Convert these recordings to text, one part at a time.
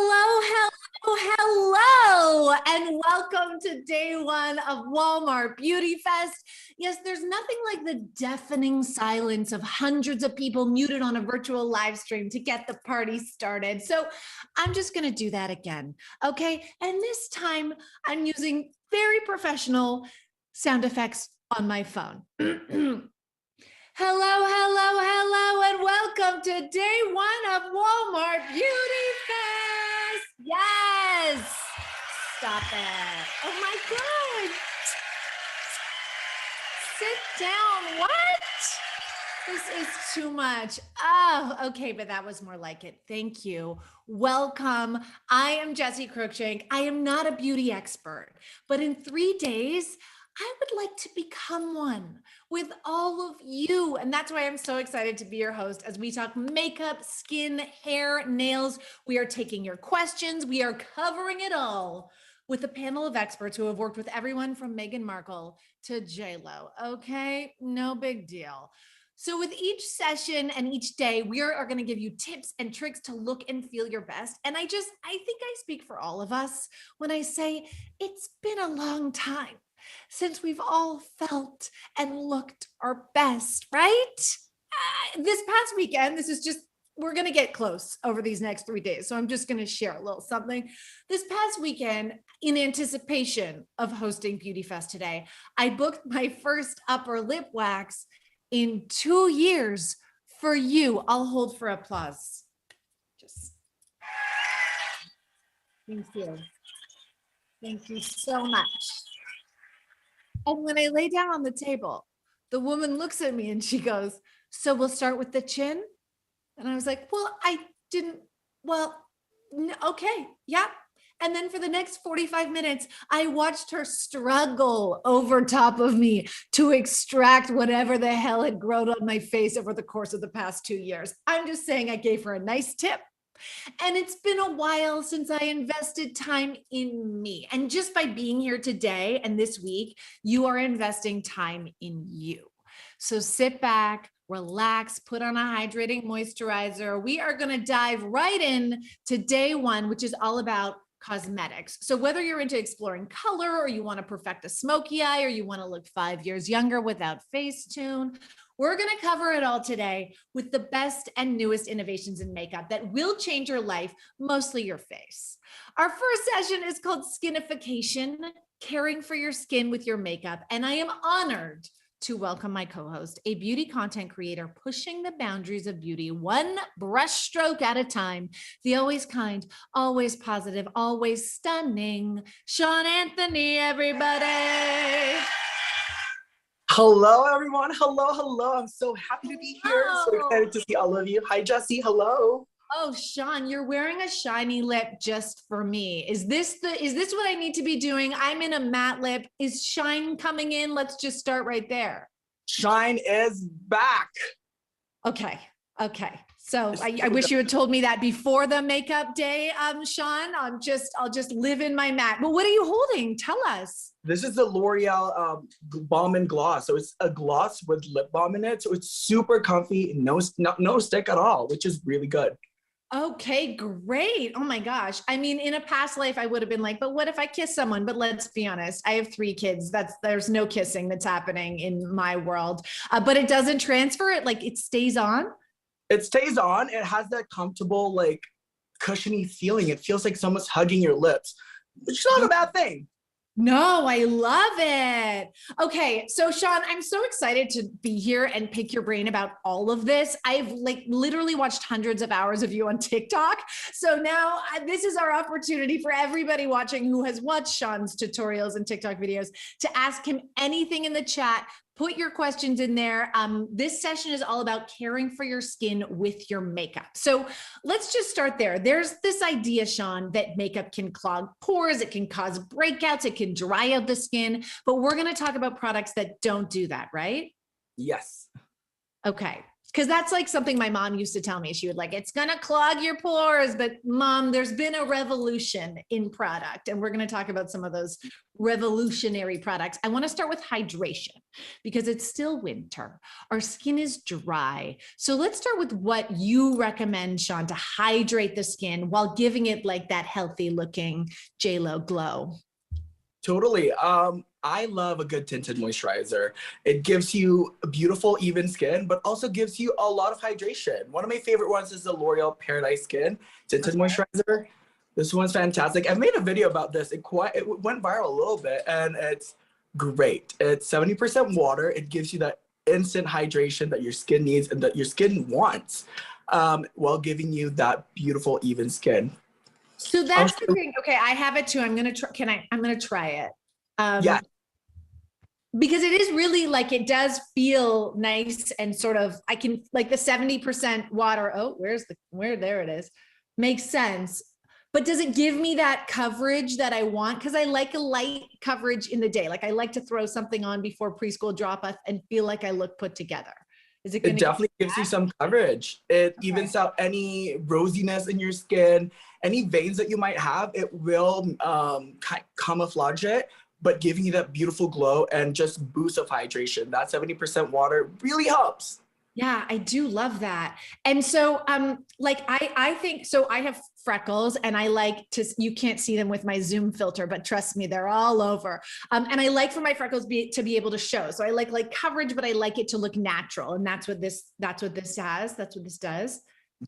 Hello, hello, and welcome to day one of Walmart Beauty Fest. Yes, there's nothing like the deafening silence of hundreds of people muted on a virtual live stream to get the party started. So I'm just going to do that again, okay? And this time I'm using very professional sound effects on my phone. Hello, and welcome to day one of Walmart Beauty Fest. Yes. Stop it. Oh my God. Sit down. What? This is too much. Oh, okay, but that was more like it. Thank you. Welcome. I am Jessie Cruikshank. I am not a beauty expert, but in 3 days, I would like to become one with all of you. And that's why I'm so excited to be your host as we talk makeup, skin, hair, nails. We are taking your questions. We are covering it all with a panel of experts who have worked with everyone from Meghan Markle to J.Lo. Okay, no big deal. So with each session and each day, we are going to give you tips and tricks to look and feel your best. And I think I speak for all of us when I say it's been a long time since we've all felt and looked our best, right? This past weekend, we're going to get close over these next 3 days. So I'm just going to share a little something. This past weekend, in anticipation of hosting Beauty Fest today, I booked my first upper lip wax in 2 years for you. I'll hold for applause. Just thank you. Thank you so much. And when I lay down on the table, the woman looks at me and she goes, "So we'll start with the chin?" And I was like, okay, yeah. And then for the next 45 minutes, I watched her struggle over top of me to extract whatever the hell had grown on my face over the course of the past 2 years. I'm just saying I gave her a nice tip. And it's been a while since I invested time in me. And just by being here today and this week, you are investing time in you. So sit back, relax, put on a hydrating moisturizer. We are going to dive right in to day one, which is all about cosmetics. So whether you're into exploring color or you want to perfect a smoky eye or you want to look 5 years younger without Facetune, we're going to cover it all today with the best and newest innovations in makeup that will change your life, mostly your face. Our first session is called Skinification, caring for your skin with your makeup. And I am honored to welcome my co-host, a beauty content creator pushing the boundaries of beauty one brushstroke at a time, the always kind, always positive, always stunning, Sean Anthony, everybody. Hello, everyone. Hello. I'm so happy to be here. So excited to see all of you. Hi, Jessie. Hello. Oh, Sean, you're wearing a shiny lip just for me. Is this what I need to be doing? I'm in a matte lip. Is shine coming in? Let's just start right there. Shine is back. Okay. So I wish you had told me that before the makeup day, Sean. I'll just live in my matte. But what are you holding? Tell us. This is the L'Oreal Balm and Gloss. So it's a gloss with lip balm in it. So it's super comfy, no stick at all, which is really good. Okay, great. Oh my gosh. I mean, in a past life, I would have been like, but what if I kiss someone? But let's be honest, I have 3 kids. There's no kissing that's happening in my world. But it doesn't transfer. It stays on. It stays on. It has that comfortable, like cushiony feeling. It feels like someone's hugging your lips, which is not a bad thing. No, I love it. Okay, so Sean, I'm so excited to be here and pick your brain about all of this. I've literally watched hundreds of hours of you on TikTok. So now this is our opportunity for everybody watching who has watched Sean's tutorials and TikTok videos to ask him anything in the chat. Put your questions in there. This session is all about caring for your skin with your makeup. So let's just start there. There's this idea, Sean, that makeup can clog pores, it can cause breakouts, it can dry out the skin, but we're gonna talk about products that don't do that, right? Yes. Okay. Because that's like something my mom used to tell me. She would like, it's going to clog your pores. But mom, there's been a revolution in product. And we're going to talk about some of those revolutionary products. I want to start with hydration because it's still winter. Our skin is dry. So let's start with what you recommend, Sean, to hydrate the skin while giving it like that healthy looking JLo glow. Totally. I love a good tinted moisturizer. It gives you a beautiful, even skin, but also gives you a lot of hydration. One of my favorite ones is the L'Oreal Paradise Skin Tinted Moisturizer. This one's fantastic. I've made a video about this. It went viral a little bit, and it's great. It's 70% water. It gives you that instant hydration that your skin needs and that your skin wants, while giving you that beautiful, even skin. So that's the thing. Okay, I have it too. I'm gonna try. I'm gonna try it. Yeah. Because it is really like, it does feel nice and sort of, I can like the 70% water. Oh, there it is. Makes sense. But does it give me that coverage that I want? Because I like a light coverage in the day. Like I like to throw something on before preschool drop off and feel like I look put together. Is it? It definitely gives you some coverage. It evens out any rosiness in your skin, any veins that you might have. It will camouflage it, but giving you that beautiful glow and just boost of hydration. That 70% water really helps. Yeah, I do love that. And so, like, I think, so I have freckles and I like to, you can't see them with my Zoom filter, but trust me, they're all over. And I like for my freckles to be able to show. So I like coverage, but I like it to look natural. And that's what this has. That's what this does.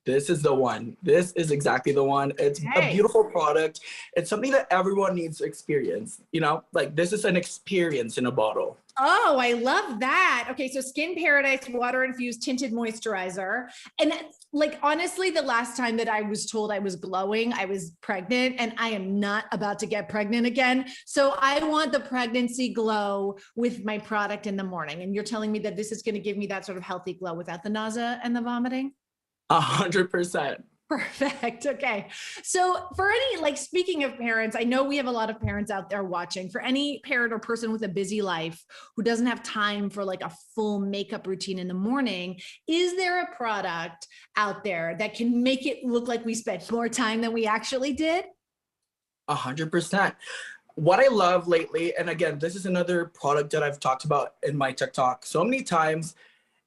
This is the one. This is exactly the one. It's a beautiful product. It's something that everyone needs to experience. You know, like this is an experience in a bottle. Oh, I love that. Okay, so Skin Paradise water infused tinted moisturizer. And like, honestly, the last time that I was told I was glowing, I was pregnant, and I am not about to get pregnant again. So I want the pregnancy glow with my product in the morning. And you're telling me that this is going to give me that sort of healthy glow without the nausea and the vomiting? 100%. Perfect. Okay. So for any, like, speaking of parents, I know we have a lot of parents out there watching. For any parent or person with a busy life who doesn't have time for like a full makeup routine in the morning, is there a product out there that can make it look like we spent more time than we actually did? 100%. What I love lately, and again, this is another product that I've talked about in my TikTok so many times.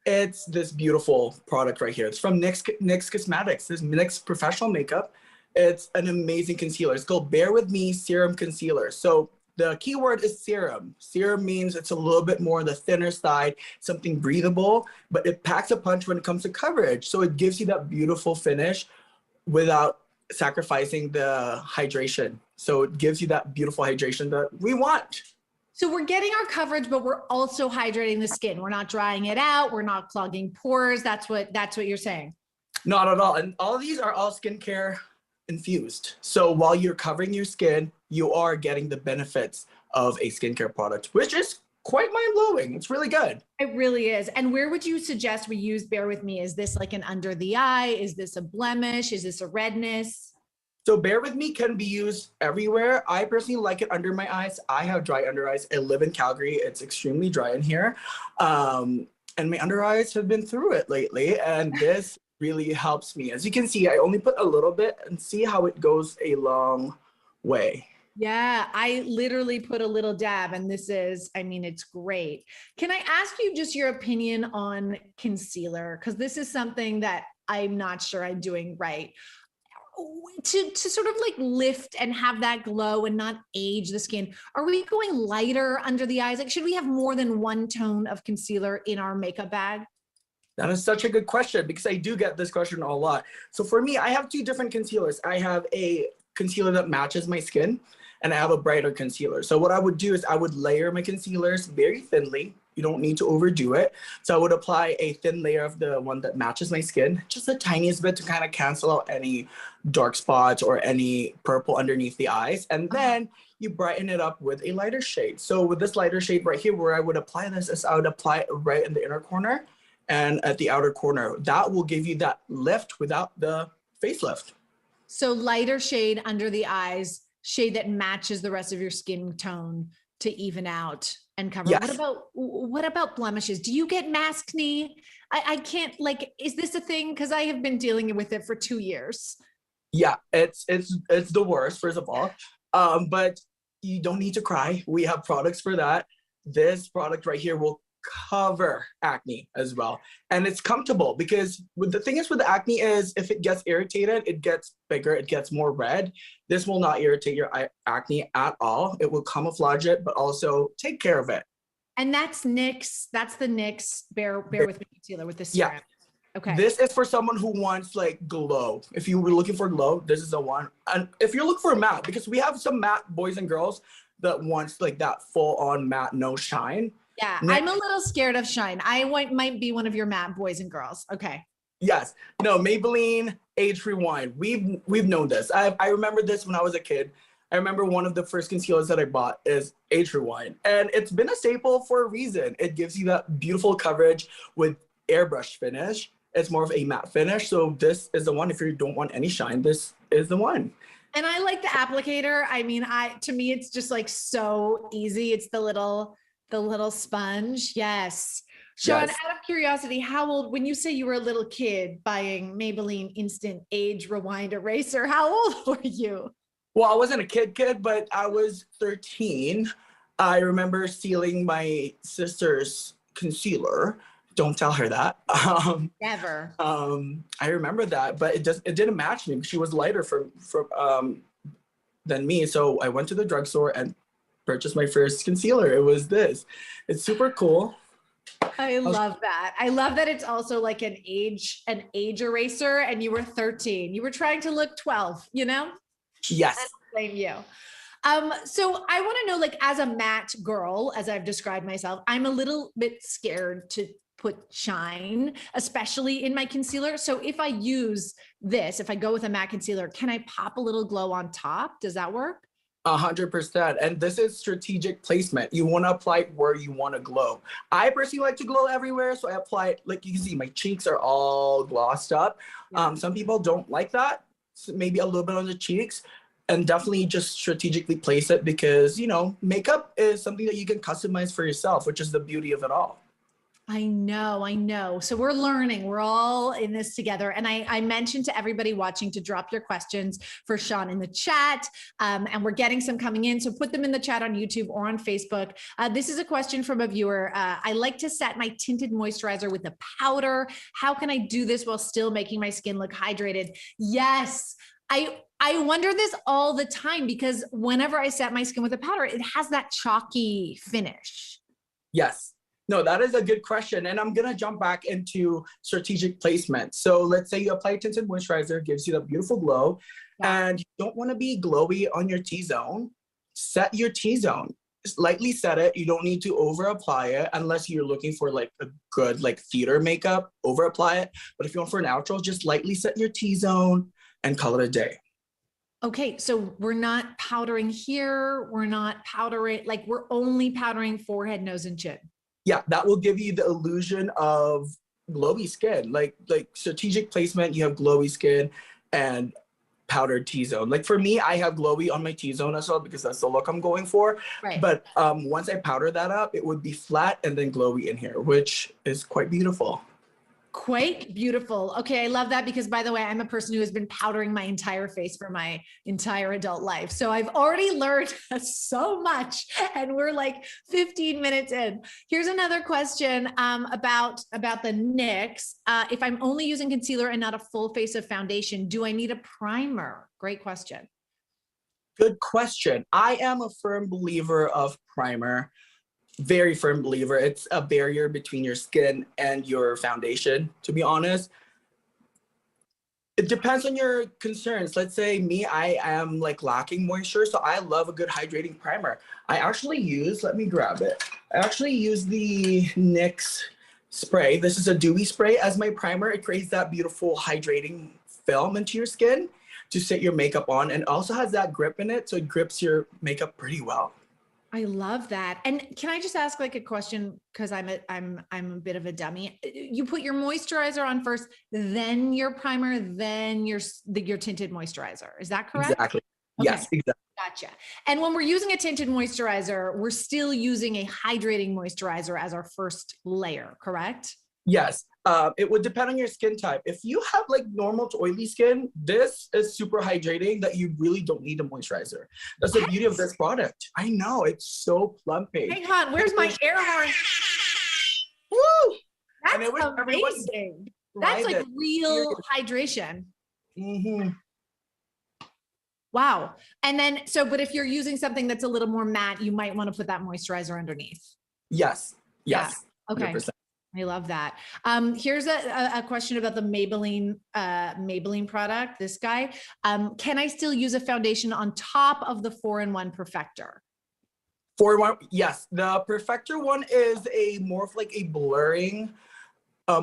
It's this beautiful product right here. It's from NYX Cosmetics. This NYX Professional Makeup. It's an amazing concealer. It's called Bare With Me Serum Concealer. So the key word is serum. Serum means it's a little bit more on the thinner side, something breathable, but it packs a punch when it comes to coverage. So it gives you that beautiful finish without sacrificing the hydration. So it gives you that beautiful hydration that we want. So we're getting our coverage, but we're also hydrating the skin. We're not drying it out. We're not clogging pores. That's what you're saying. Not at all. And all of these are all skincare infused. So while you're covering your skin, you are getting the benefits of a skincare product, which is quite mind-blowing. It's really good. It really is. And where would you suggest we use Bare With Me? Is this like an under the eye? Is this a blemish? Is this a redness? So Bare With Me can be used everywhere. I personally like it under my eyes. I have dry under eyes. I live in Calgary. It's extremely dry in here. And my under eyes have been through it lately. And this really helps me. As you can see, I only put a little bit and see how it goes a long way. Yeah, I literally put a little dab, and this is, I mean, it's great. Can I ask you just your opinion on concealer? Because this is something that I'm not sure I'm doing right. To sort of like lift and have that glow and not age the skin, are we going lighter under the eyes? Like, should we have more than one tone of concealer in our makeup bag? That is such a good question, because I do get this question a lot. So for me, I have two different concealers. I have a concealer that matches my skin, and I have a brighter concealer. So what I would do is I would layer my concealers very thinly. You don't need to overdo it. So I would apply a thin layer of the one that matches my skin, just the tiniest bit to kind of cancel out any dark spots or any purple underneath the eyes. And then you brighten it up with a lighter shade. So with this lighter shade right here, where I would apply this is I would apply it right in the inner corner and at the outer corner. That will give you that lift without the facelift. So lighter shade under the eyes, shade that matches the rest of your skin tone to even out and cover. Yes. What about blemishes? Do you get maskne? I can't, like, is this a thing? Because I have been dealing with it for 2 years. Yeah, it's the worst, first of all. But you don't need to cry. We have products for that. This product right here will cover acne as well. And it's comfortable because the thing is with the acne is if it gets irritated, it gets bigger, it gets more red. This will not irritate your acne at all. It will camouflage it, but also take care of it. And that's NYX. That's the NYX Bear With Me concealer with the serum. Yeah. Okay. This is for someone who wants like glow. If you were looking for glow, this is the one. And if you're looking for matte, because we have some matte boys and girls that wants like that full on matte, no shine. Yeah, NYX, I'm a little scared of shine. Might be one of your matte boys and girls. Okay. yes. No, Maybelline Age Rewind. We've known this. I remember this when I was a kid. I remember one of the first concealers that I bought is Age Rewind. And it's been a staple for a reason. It gives you that beautiful coverage with airbrush finish. It's more of a matte finish. So this is the one. If you don't want any shine, this is the one. And I like the applicator. I mean, to me, it's just like so easy. It's the little sponge. Yes. Sean, Yes. out of curiosity, how old, when you say you were a little kid buying Maybelline Instant Age Rewind Eraser, how old were you? Well, I wasn't a kid, but I was 13. I remember stealing my sister's concealer. Don't tell her that. Never. I remember that, but it didn't match me because she was lighter than me. So I went to the drugstore and purchased my first concealer. It was this. It's super cool. I love that. I love that it's also like an age eraser, and you were 13. You were trying to look 12, you know? Yes. Blame you. So I want to know, like, as a matte girl, as I've described myself, I'm a little bit scared to put shine, especially in my concealer. So if I use this, if I go with a matte concealer, can I pop a little glow on top? Does that work? 100%. And this is strategic placement. You want to apply it where you want to glow. I personally like to glow everywhere. So I apply it, like you can see, my cheeks are all glossed up. Yeah. Some people don't like that. So maybe a little bit on the cheeks, and definitely just strategically place it because, you know, makeup is something that you can customize for yourself, which is the beauty of it all. I know. So we're learning. We're all in this together. And I mentioned to everybody watching to drop your questions for Sean in the chat. And we're getting some coming in. So put them in the chat on YouTube or on Facebook. This is a question from a viewer. I like to set my tinted moisturizer with a powder. How can I do this while still making my skin look hydrated? Yes. I wonder this all the time because whenever I set my skin with a powder, it has that chalky finish. Yes. No, that is a good question. And I'm going to jump back into strategic placement. So let's say you apply tinted moisturizer, gives you that beautiful glow, and you don't want to be glowy on your T-zone. Set your T-zone. Just lightly set it. You don't need to over apply it unless you're looking for like a good like theater makeup, over apply it. But if you want for natural, just lightly set your T-zone and call it a day. Okay, so we're not powdering here. We're not powdering, like we're only powdering forehead, nose, and chin. Yeah, that will give you the illusion of glowy skin. Like strategic placement, you have glowy skin and powdered T-zone. Like for me, I have glowy on my T-zone as well because that's the look I'm going for. Right. But once I powder that up, it would be flat and then glowy in here, which is quite beautiful. Quite beautiful. Okay, I love that because, by the way, I'm a person who has been powdering my entire face for my entire adult life. So I've already learned so much, and we're like 15 minutes in. Here's another question about the NYX. If I'm only using concealer and not a full face of foundation, do I need a primer? Great question. Good question. I am a firm believer of primer. Very firm believer. It's a barrier between your skin and your foundation, to be honest. It depends on your concerns. Let's say me, I am like lacking moisture, so I love a good hydrating primer. I actually use, let me grab it. I actually use the NYX spray. This is a dewy spray as my primer. It creates that beautiful hydrating film into your skin to set your makeup on, and also has that grip in it, so it grips your makeup pretty well. I love that. And can I just ask like a question? Cause I'm a bit of a dummy. You put your moisturizer on first, then your primer, then your tinted moisturizer. Is that correct? Exactly. Okay. Yes, exactly. Gotcha. And when we're using a tinted moisturizer, we're still using a hydrating moisturizer as our first layer, correct? Yes, it would depend on your skin type. If you have like normal to oily skin, this is super hydrating that you really don't need a moisturizer. That's the beauty of this product. I know, it's so plumping. Hang on, where's my air horn? Woo! That's And I wish everyone amazing. That's like real hydration. Mm-hmm. Wow. And then, so, but if you're using something that's a little more matte, you might want to put that moisturizer underneath. Yes. Yes. Yeah. Okay. 100%. I love that. Here's a question about the Maybelline product. This guy, can I still use a foundation on top of the 4-in-1 Perfector? 4-in-1, yes. The Perfector one is a more of like a blurring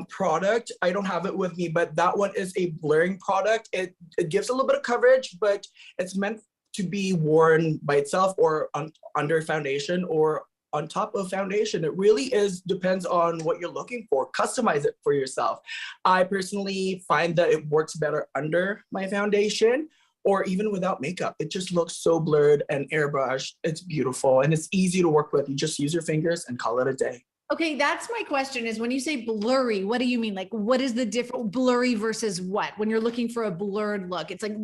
product. I don't have it with me, but that one is a blurring product. It gives a little bit of coverage, but it's meant to be worn by itself or under foundation or on top of foundation. It really depends on what you're looking for. Customize it for yourself. I personally find that it works better under my foundation or even without makeup. It just looks so blurred and airbrushed. It's beautiful and it's easy to work with. You just use your fingers and call it a day. Okay, that's my question is when you say blurry, what do you mean? Like, what is the difference? Blurry versus what? When you're looking for a blurred look, it's like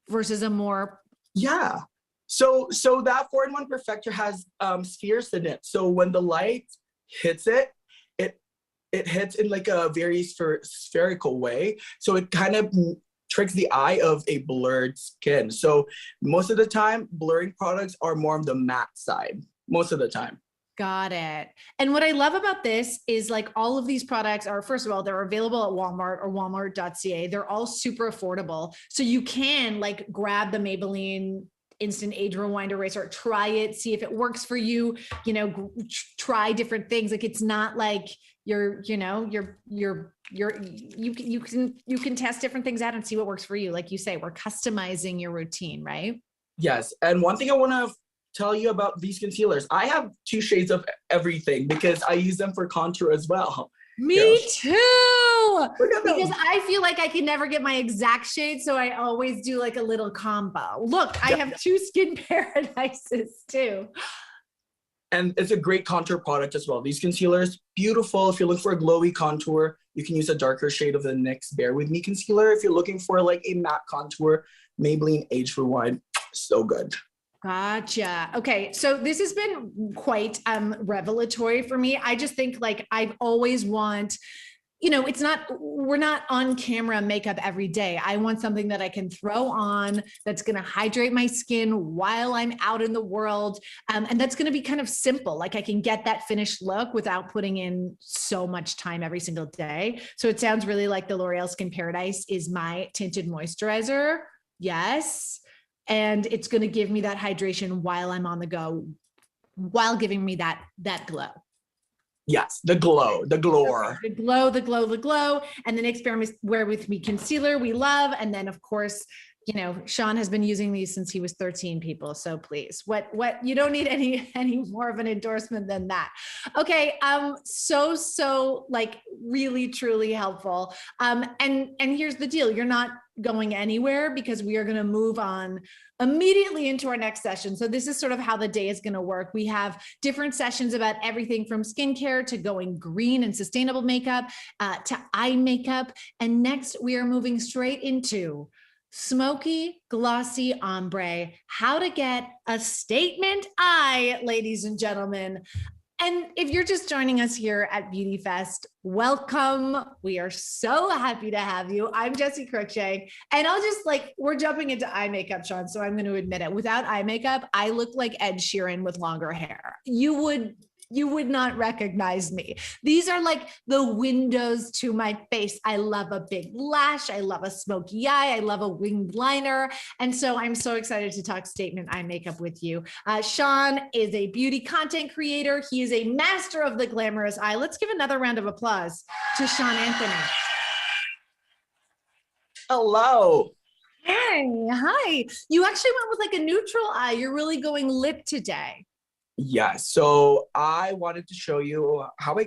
versus a more... Yeah. So that 4-in-1 Perfector has spheres in it. So when the light hits it, it hits in like a very spherical way. So it kind of tricks the eye of a blurred skin. So most of the time, blurring products are more on the matte side, most of the time. Got it. And what I love about this is like all of these products are, first of all, they're available at Walmart or walmart.ca. They're all super affordable. So you can like grab the Maybelline Instant Age Rewind Eraser, try it, see if it works for you, you know, try different things. Like it's not like you can test different things out and see what works for you. Like you say, we're customizing your routine, right? Yes. And one thing I want to tell you about these concealers, I have 2 shades of everything because I use them for contour as well. Me too. Because I feel like I can never get my exact shade. So I always do like a little combo. Look, I have 2 Skin Paradises too. And it's a great contour product as well. These concealers, beautiful. If you're looking for a glowy contour, you can use a darker shade of the NYX Bare With Me concealer. If you're looking for like a matte contour, Maybelline Age Rewind, so good. Gotcha. Okay. So this has been quite revelatory for me. I just think like I've always want, you know, we're not on camera makeup every day. I want something that I can throw on that's going to hydrate my skin while I'm out in the world. And that's going to be kind of simple. Like I can get that finished look without putting in so much time every single day. So it sounds really like the L'Oreal Skin Paradise is my tinted moisturizer. Yes. And it's going to give me that hydration while I'm on the go, while giving me that glow. Yes, the glow, the glow. Okay, the glow. And then Experiment Wear With Me concealer we love. And then of course, you know, Sean has been using these since he was 13, people. So please, what you don't need any more of an endorsement than that. Okay. So like really, truly helpful. And here's the deal. You're not going anywhere because we are going to move on immediately into our next session. So this is sort of how the day is going to work. We have different sessions about everything from skincare to going green and sustainable makeup, to eye makeup. And next we are moving straight into smoky, glossy ombre, how to get a statement eye, ladies and gentlemen. And if you're just joining us here at Beauty Fest, welcome. We are so happy to have you. I'm Jessie Cruikshank, and I'll just we're jumping into eye makeup, Sean, so I'm going to admit it. Without eye makeup, I look like Ed Sheeran with longer hair. You would not recognize me. These are like the windows to my face. I love a big lash. I love a smoky eye. I love a winged liner. And so I'm so excited to talk statement eye makeup with you. Sean is a beauty content creator. He is a master of the glamorous eye. Let's give another round of applause to Sean Anthony. Hello. Hi. You actually went with like a neutral eye. You're really going lip today. Yeah, so I wanted to show you how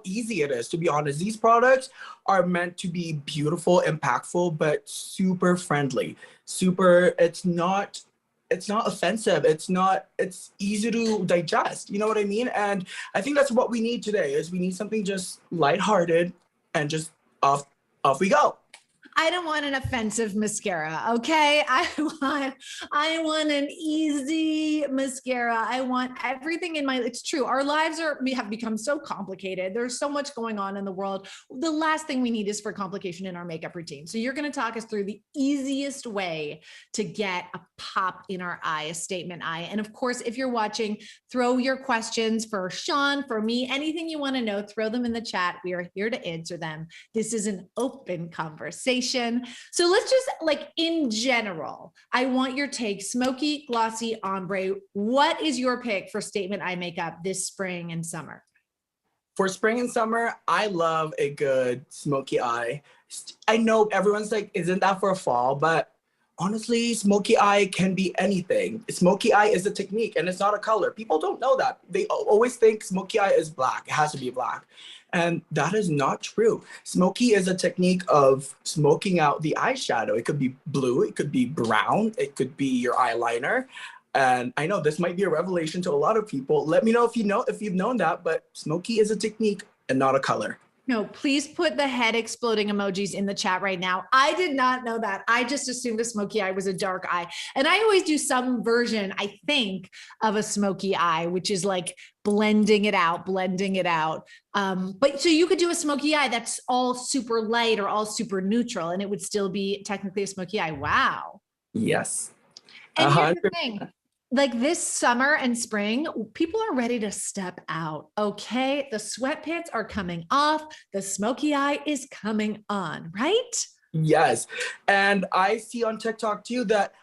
easy it is. To be honest, these products are meant to be beautiful, impactful, but super friendly. It's it's not offensive. It's easy to digest. You know what I mean? And I think that's what we need today is we need something just lighthearted and just off we go. I don't want an offensive mascara. Okay. I want an easy mascara. I want everything in it's true. Our lives we have become so complicated. There's so much going on in the world. The last thing we need is for complication in our makeup routine. So you're going to talk us through the easiest way to get a pop in our eye, a statement eye. And of course, if you're watching, throw your questions for Sean, for me, anything you want to know, throw them in the chat. We are here to answer them. This is an open conversation. So let's just in general, I want your take, smoky, glossy, ombre. What is your pick for statement eye makeup this spring and summer? For spring and summer, I love a good smoky eye. I know everyone's like, isn't that for fall? But honestly, smoky eye can be anything. Smoky eye is a technique and it's not a color. People don't know that. They always think smoky eye is black. It has to be black. And that is not true. Smoky is a technique of smoking out the eyeshadow. It could be blue, it could be brown, it could be your eyeliner. And I know this might be a revelation to a lot of people. Let me know if you've known that, but smoky is a technique and not a color. No, please put the head exploding emojis in the chat right now. I did not know that. I just assumed a smoky eye was a dark eye. And I always do some version, I think, of a smoky eye, which is like blending it out. But so you could do a smoky eye that's all super light or all super neutral, and it would still be technically a smoky eye. Wow. Yes. And here's the thing. Like this summer and spring, people are ready to step out. Okay. The sweatpants are coming off. The smoky eye is coming on, right? Yes. And I see on TikTok too that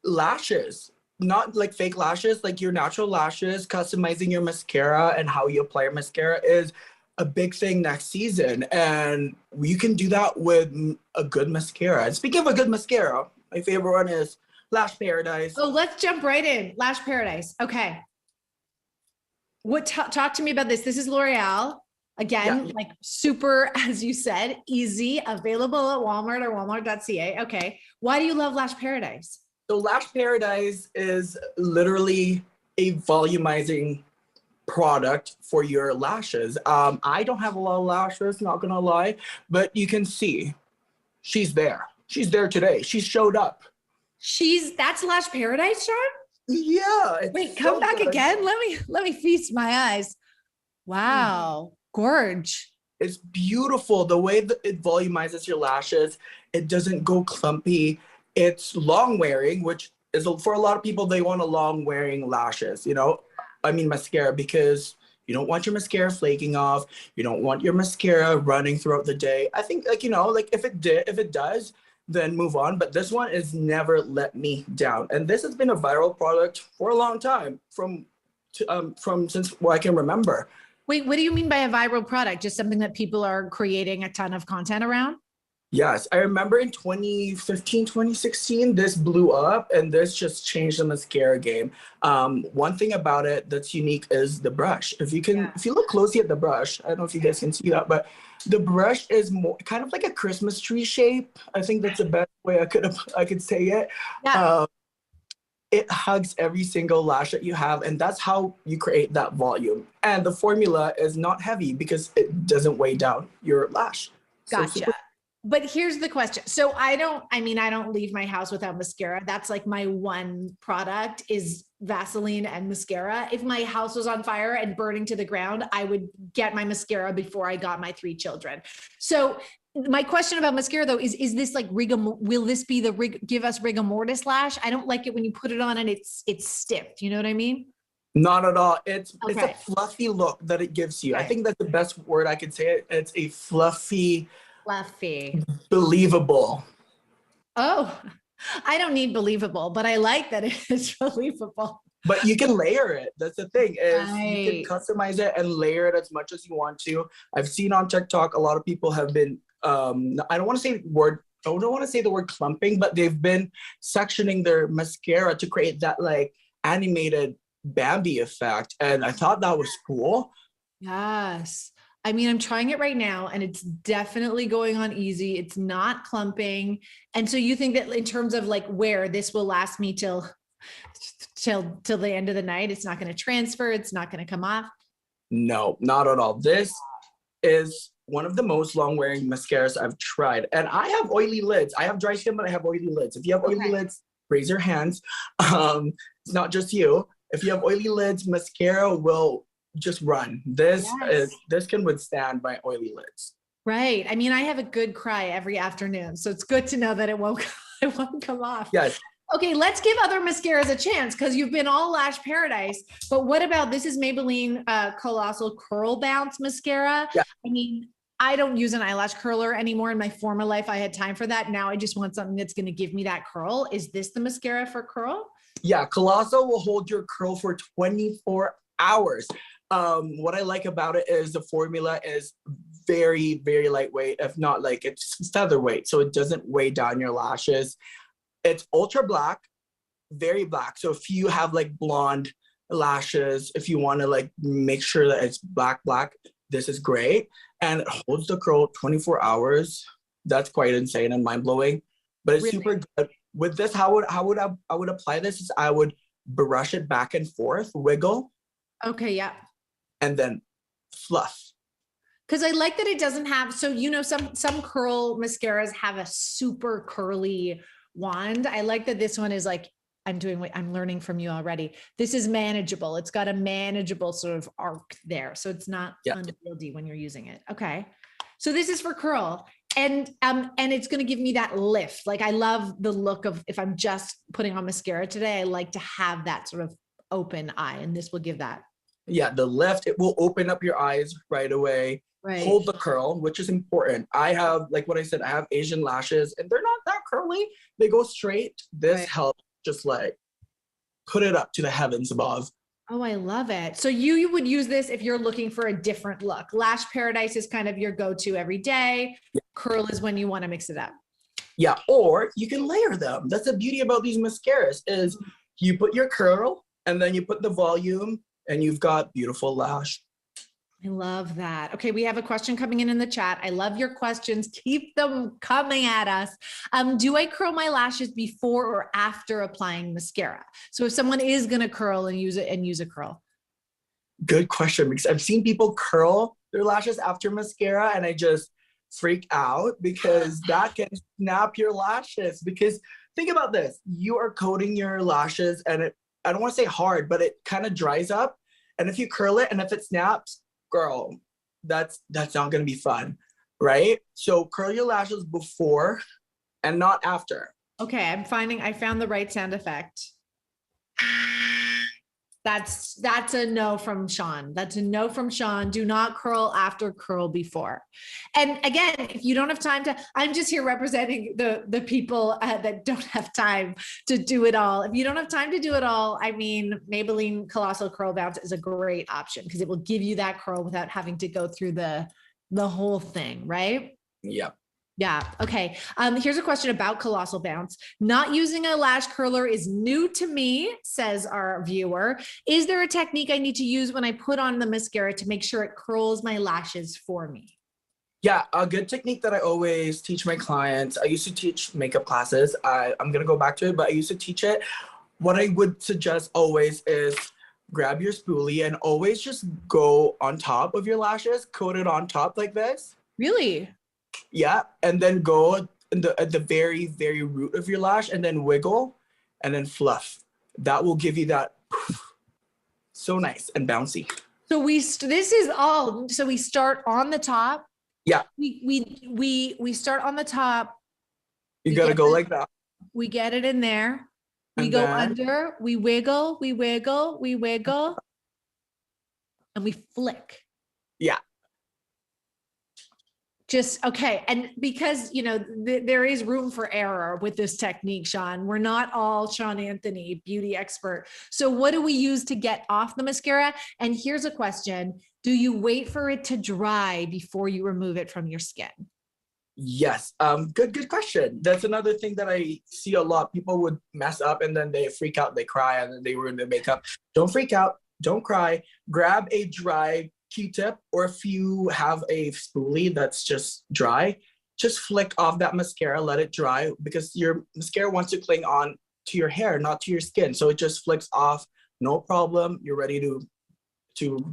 lashes, not like fake lashes, like your natural lashes, customizing your mascara and how you apply your mascara is a big thing next season. And you can do that with a good mascara. And speaking of a good mascara, my favorite one is Lash Paradise. Oh, let's jump right in. Lash Paradise. Okay. Talk to me about this. This is L'Oreal. Again, like super, as you said, easy, available at Walmart or walmart.ca. Okay. Why do you love Lash Paradise? So Lash Paradise is literally a volumizing product for your lashes. I don't have a lot of lashes, not gonna lie, but you can see she's there. She's there today. She showed up. That's Lash Paradise, Sean? Yeah. Wait, come back again. Let me feast my eyes. Wow. Gorge. It's beautiful. The way that it volumizes your lashes, it doesn't go clumpy. It's long wearing, which is for a lot of people, they want a long wearing lashes, mascara, because you don't want your mascara flaking off. You don't want your mascara running throughout the day. I think if it does, then move on. But this one has never let me down. And this has been a viral product for a long time from since I can remember. Wait, what do you mean by a viral product? Just something that people are creating a ton of content around? Yes, I remember in 2015, 2016, this blew up and this just changed the mascara game. One thing about it that's unique is the brush. If you look closely at the brush, I don't know if you guys can see that, but the brush is more kind of like a Christmas tree shape. I think that's the best way I could say it. Yeah. It hugs every single lash that you have, and that's how you create that volume. And the formula is not heavy because it doesn't weigh down your lash. Gotcha. But here's the question. So I don't leave my house without mascara. That's like my one product is Vaseline and mascara. If my house was on fire and burning to the ground, I would get my mascara before I got my 3 children. So my question about mascara though, is this like will this be give us rigor mortis lash? I don't like it when you put it on and it's stiff. You know what I mean? Not at all. It's a fluffy look that it gives you. Okay. I think that's the best word I could say it. It's a fluffy, believable. Oh, I don't need believable, but I like that it's believable. But you can layer it. That's the thing is you can customize it and layer it as much as you want to. I've seen on TikTok a lot of people have been I don't want to say the word clumping, but they've been sectioning their mascara to create that like animated Bambi effect. And I thought that was cool. Yes. I mean, I'm trying it right now and it's definitely going on easy. It's not clumping. And so you think that in terms of like where this will last me till till the end of the night. It's not going to transfer. It's not going to come off. No, not at all. This is one of the most long wearing mascaras I've tried. And I have oily lids. I have dry skin, but I have oily lids. If you have oily lids, raise your hands. It's not just you. If you have oily lids, mascara will just run. This can withstand my oily lids. Right. I mean, I have a good cry every afternoon, so it's good to know that it won't come off. Yes. Okay, let's give other mascaras a chance because you've been all lash paradise. But what about, this is Maybelline Colossal Curl Bounce Mascara. Yeah. I mean, I don't use an eyelash curler anymore. In my former life, I had time for that. Now I just want something that's going to give me that curl. Is this the mascara for curl? Yeah, Colossal will hold your curl for 24 hours. What I like about it is the formula is very, very lightweight, if not like it's featherweight. So it doesn't weigh down your lashes. It's ultra black, very black. So if you have like blonde lashes, if you want to like make sure that it's black, this is great. And it holds the curl 24 hours. That's quite insane and mind blowing, but it's super good. With this, how would I would apply this is I would brush it back and forth, wiggle. Okay, yeah. And then fluff. Because I like that it doesn't have, so you know, some curl mascaras have a super curly wand. I like that this one is like, I'm learning from you already. This is manageable. It's got a manageable sort of arc there. So it's not unwieldy when you're using it. Okay. So this is for curl. And it's going to give me that lift. Like I love the look of, if I'm just putting on mascara today, I like to have that sort of open eye, and this will give that. Yeah, the lift, it will open up your eyes right away. Right. Hold the curl, which is important. I have, like what I said, I have Asian lashes and they're not that curly. They go straight. This helps just like put it up to the heavens above. Oh, I love it. So you would use this if you're looking for a different look. Lash Paradise is kind of your go-to every day. Yeah. Curl is when you want to mix it up. Yeah, or you can layer them. That's the beauty about these mascaras is you put your curl and then you put the volume and you've got beautiful lash. I love that. Okay, we have a question coming in the chat. I love your questions. Keep them coming at us. Do I curl my lashes before or after applying mascara? So if someone is going to curl and use a curl. Good question, because I've seen people curl their lashes after mascara and I just freak out because that can snap your lashes. Because think about this, you are coating your lashes and I don't want to say hard, but it kind of dries up. And if you curl it and if it snaps, girl, that's not going to be fun, right? So curl your lashes before and not after. Okay, I found the right sound effect. That's a no from Sean. That's a no from Sean. Do not curl after, curl before. And again, if you don't have time to, I'm just here representing the people that don't have time to do it all. If you don't have time to do it all, I mean, Maybelline Colossal Curl Bounce is a great option because it will give you that curl without having to go through the whole thing, right? Yeah. Yeah. Okay. Here's a question about Colossal Bounce. Not using a lash curler is new to me, says our viewer. Is there a technique I need to use when I put on the mascara to make sure it curls my lashes for me? Yeah, a good technique that I always teach my clients. I used to teach makeup classes. I'm going to go back to it, but I used to teach it. What I would suggest always is grab your spoolie and always just go on top of your lashes, coat it on top like this. Really? Yeah, and then go at the very, very root of your lash and then wiggle and then fluff. That will give you that so nice and bouncy. So we start on the top. Yeah. We start on the top. You got to go like that. We get it in there. We go under, we wiggle, we wiggle, we wiggle, and we flick. Yeah. Just, okay. And because, you know, there is room for error with this technique, Sean. We're not all Sean Anthony, beauty expert. So what do we use to get off the mascara? And here's a question. Do you wait for it to dry before you remove it from your skin? Yes. Good question. That's another thing that I see a lot. People would mess up and then they freak out, they cry, and then they ruin their makeup. Don't freak out. Don't cry. Grab a dry Q-tip, or if you have a spoolie that's just dry, just flick off that mascara, let it dry, because your mascara wants to cling on to your hair, not to your skin. So it just flicks off, no problem. You're ready to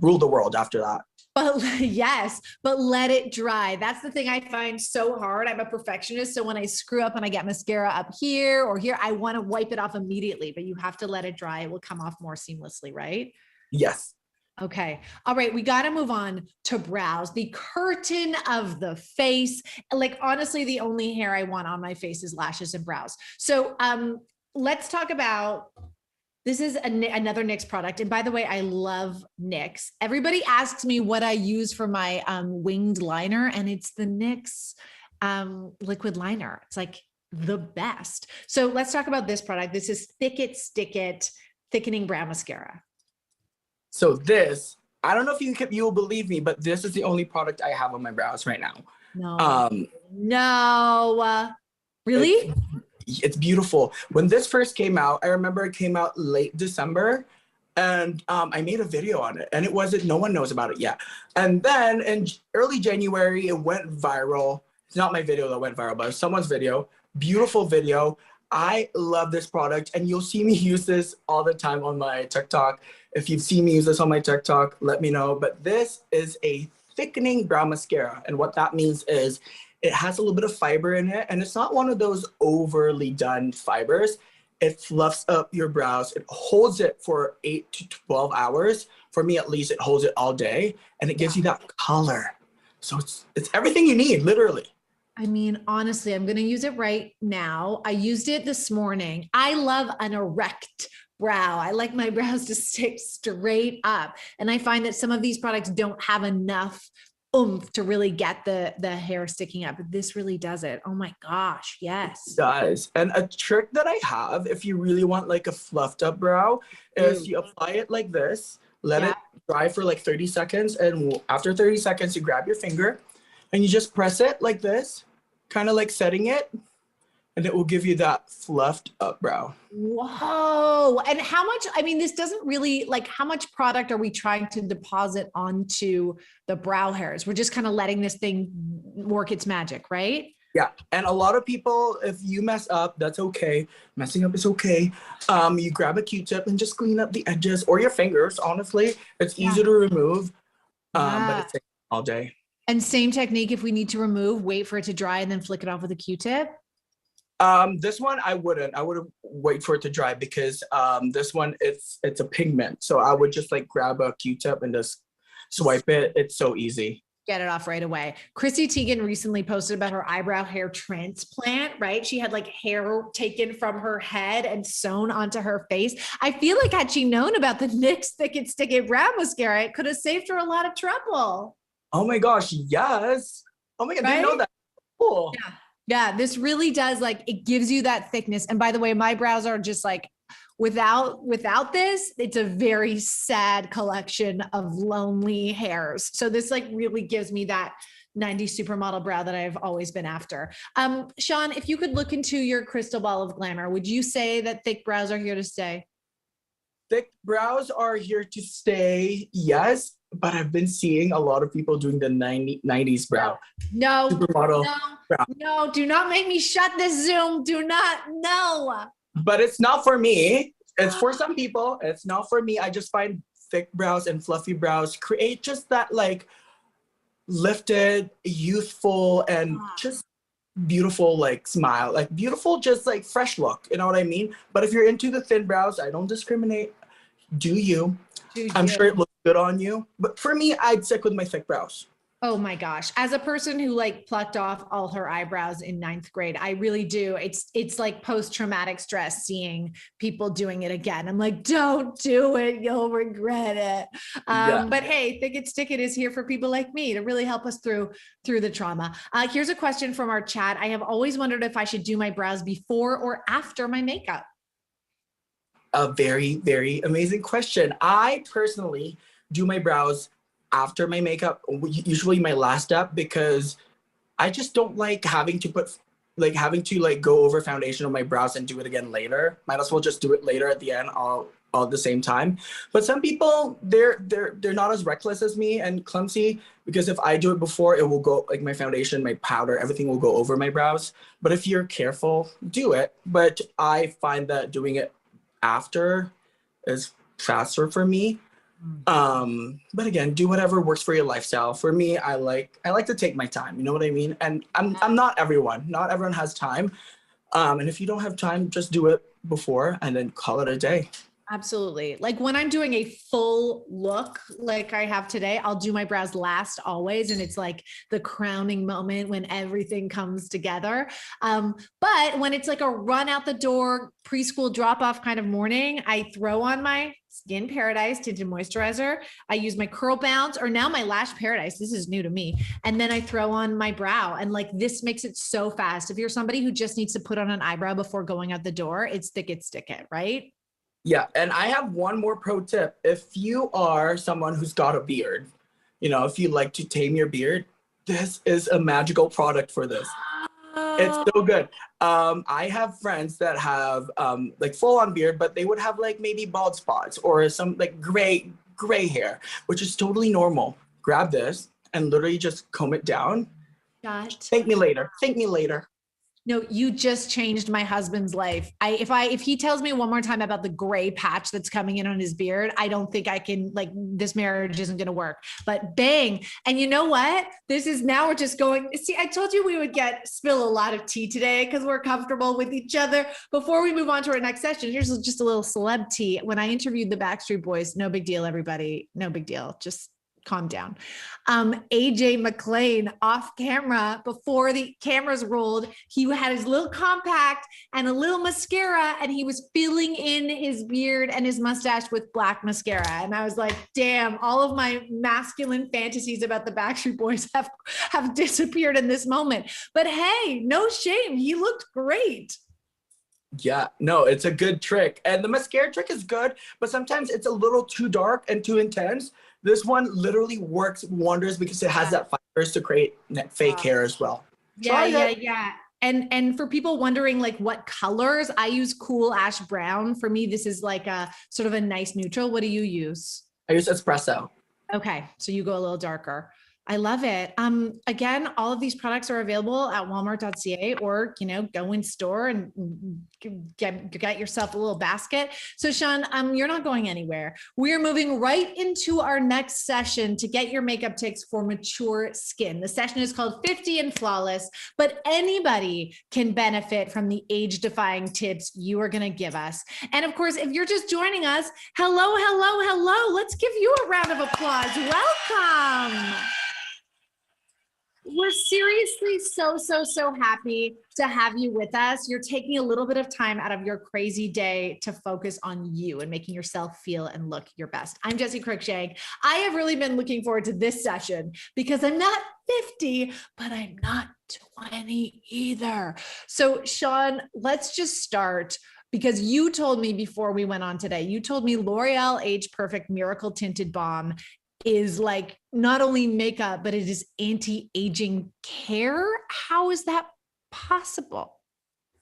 rule the world after that. But yes, but let it dry. That's the thing I find so hard. I'm a perfectionist. So when I screw up and I get mascara up here or here, I want to wipe it off immediately, but you have to let it dry. It will come off more seamlessly, right? Yes. Okay. All right. We got to move on to brows, the curtain of the face. Like, honestly, the only hair I want on my face is lashes and brows. So let's talk about, this is another NYX product. And by the way, I love NYX. Everybody asks me what I use for my winged liner, and it's the NYX liquid liner. It's like the best. So let's talk about this product. This is Thick It, Stick It Thickening Brow Mascara. So this, I don't know if you will believe me, but this is the only product I have on my brows right now. No, no, really? It's beautiful. When this first came out, I remember it came out late December, and I made a video on it, and no one knows about it yet. And then in early January, it went viral. It's not my video that went viral, but it's someone's video. Beautiful video. I love this product, and you'll see me use this all the time on my TikTok. If you've seen me use this on my TikTok, let me know. But this is a thickening brow mascara, and what that means is it has a little bit of fiber in it, and it's not one of those overly done fibers. It fluffs up your brows. It holds it for 8 to 12 hours. For me, at least, it holds it all day, and it gives you that color. So it's everything you need, literally. I mean, honestly, I'm going to use it right now. I used it this morning. I love an erect brow. I like my brows to stick straight up. And I find that some of these products don't have enough oomph to really get the hair sticking up. But this really does it. Oh my gosh. Yes. It does. And a trick that I have, if you really want like a fluffed up brow, is you apply it like this, let it dry for like 30 seconds. And after 30 seconds, you grab your finger and you just press it like this, kind of like setting it, and it will give you that fluffed up brow. Whoa. And how much, I mean, this doesn't really, like, how much product are we trying to deposit onto the brow hairs? We're just kind of letting this thing work its magic, right? Yeah. And a lot of people, if you mess up, that's okay. Messing up is okay. You grab a Q-tip and just clean up the edges, or your fingers, honestly. It's easy to remove, but it takes all day. And same technique, if we need to remove, wait for it to dry and then flick it off with a Q-tip? This one I would wait for it to dry, because this one it's a pigment. So I would just like grab a Q-tip and just swipe it. It's so easy. Get it off right away. Chrissy Teigen recently posted about her eyebrow hair transplant, right? She had like hair taken from her head and sewn onto her face. I feel like had she known about the NYX Thick It, Stick It Brow Mascara, it could have saved her a lot of trouble. Oh my gosh, yes. Oh my God, I didn't know that. Cool. Yeah. Yeah, this really does, like, it gives you that thickness. And by the way, my brows are just like, without this, it's a very sad collection of lonely hairs. So this like really gives me that 90s supermodel brow that I've always been after. Sean, if you could look into your crystal ball of glamour, would you say that thick brows are here to stay? Thick brows are here to stay, yes. But I've been seeing a lot of people doing the 90s brow. No, supermodel brow. No, do not make me shut this Zoom. Do not, no. But it's not for me. It's for some people. It's not for me. I just find thick brows and fluffy brows create just that like lifted, youthful, and just beautiful like smile. Like beautiful, just like fresh look. You know what I mean? But if you're into the thin brows, I don't discriminate. Do you? I'm sure it looks good on you. But for me, I'd stick with my thick brows. Oh my gosh. As a person who like plucked off all her eyebrows in 9th grade, I really do. It's like post-traumatic stress seeing people doing it again. I'm like, don't do it. You'll regret it. But hey, Thick It, Stick It is here for people like me to really help us through the trauma. Here's a question from our chat. I have always wondered if I should do my brows before or after my makeup. A very, very amazing question. I personally do my brows after my makeup, usually my last step, because I just don't like having to go over foundation on my brows and do it again later. Might as well just do it later at the end. I'll all at the same time. But some people, they're not as reckless as me and clumsy, because if I do it before, it will go, like my foundation, my powder, everything will go over my brows. But if you're careful, do it. But I find that doing it after is faster for me. But again, do whatever works for your lifestyle. For me, I like to take my time, you know what I mean? And I'm not everyone. Not everyone has time. And if you don't have time, just do it before and then call it a day. Absolutely. Like when I'm doing a full look like I have today, I'll do my brows last always. And it's like the crowning moment when everything comes together. But when it's like a run out the door, preschool drop off kind of morning, I throw on my Skin Paradise tinted moisturizer. I use my Curl Bounce, or now my Lash Paradise. This is new to me. And then I throw on my brow, and like this makes it so fast. If you're somebody who just needs to put on an eyebrow before going out the door, it's stick it, right? Yeah, and I have one more pro tip. If you are someone who's got a beard, you know, if you like to tame your beard, this is a magical product for this. It's so good. I have friends that have like full on beard, but they would have like maybe bald spots or some like gray hair, which is totally normal. Grab this and literally just comb it down. Thank me later. Thank me later. No, you just changed my husband's life. If he tells me one more time about the gray patch that's coming in on his beard, I don't think I can, like, this marriage isn't going to work. But bang. And you know what? This is, now we're just going, see, I told you we would spill a lot of tea today because we're comfortable with each other. Before we move on to our next session, here's just a little celeb tea. When I interviewed the Backstreet Boys, no big deal, everybody. No big deal. Just calm down. AJ McLean off camera, before the cameras rolled, he had his little compact and a little mascara, and he was filling in his beard and his mustache with black mascara. And I was like, damn, all of my masculine fantasies about the Backstreet Boys have disappeared in this moment. But hey, no shame. He looked great. Yeah, no, it's a good trick. And the mascara trick is good, but sometimes it's a little too dark and too intense. This one literally works wonders because it has that fibers to create fake hair as well. Yeah. And for people wondering like what colors, I use cool ash brown. For me, this is like a sort of a nice neutral. What do you use? I use espresso. Okay, so you go a little darker. I love it. Again, all of these products are available at walmart.ca, or, you know, go in store and get yourself a little basket. So Sean, you're not going anywhere. We're moving right into our next session to get your makeup tips for mature skin. The session is called 50 and Flawless, but anybody can benefit from the age-defying tips you are going to give us. And of course, if you're just joining us, hello. Let's give you a round of applause. Welcome. We're seriously so happy to have you with us. You're taking a little bit of time out of your crazy day to focus on you and making yourself feel and look your best. I'm Jessie Cruikshank. I have really been looking forward to this session because I'm not 50, but I'm not 20 either. So Sean, let's just start, because you told me before we went on today, you told me L'Oreal Age Perfect Miracle Tinted Balm is like not only makeup, but it is anti-aging care. How is that possible?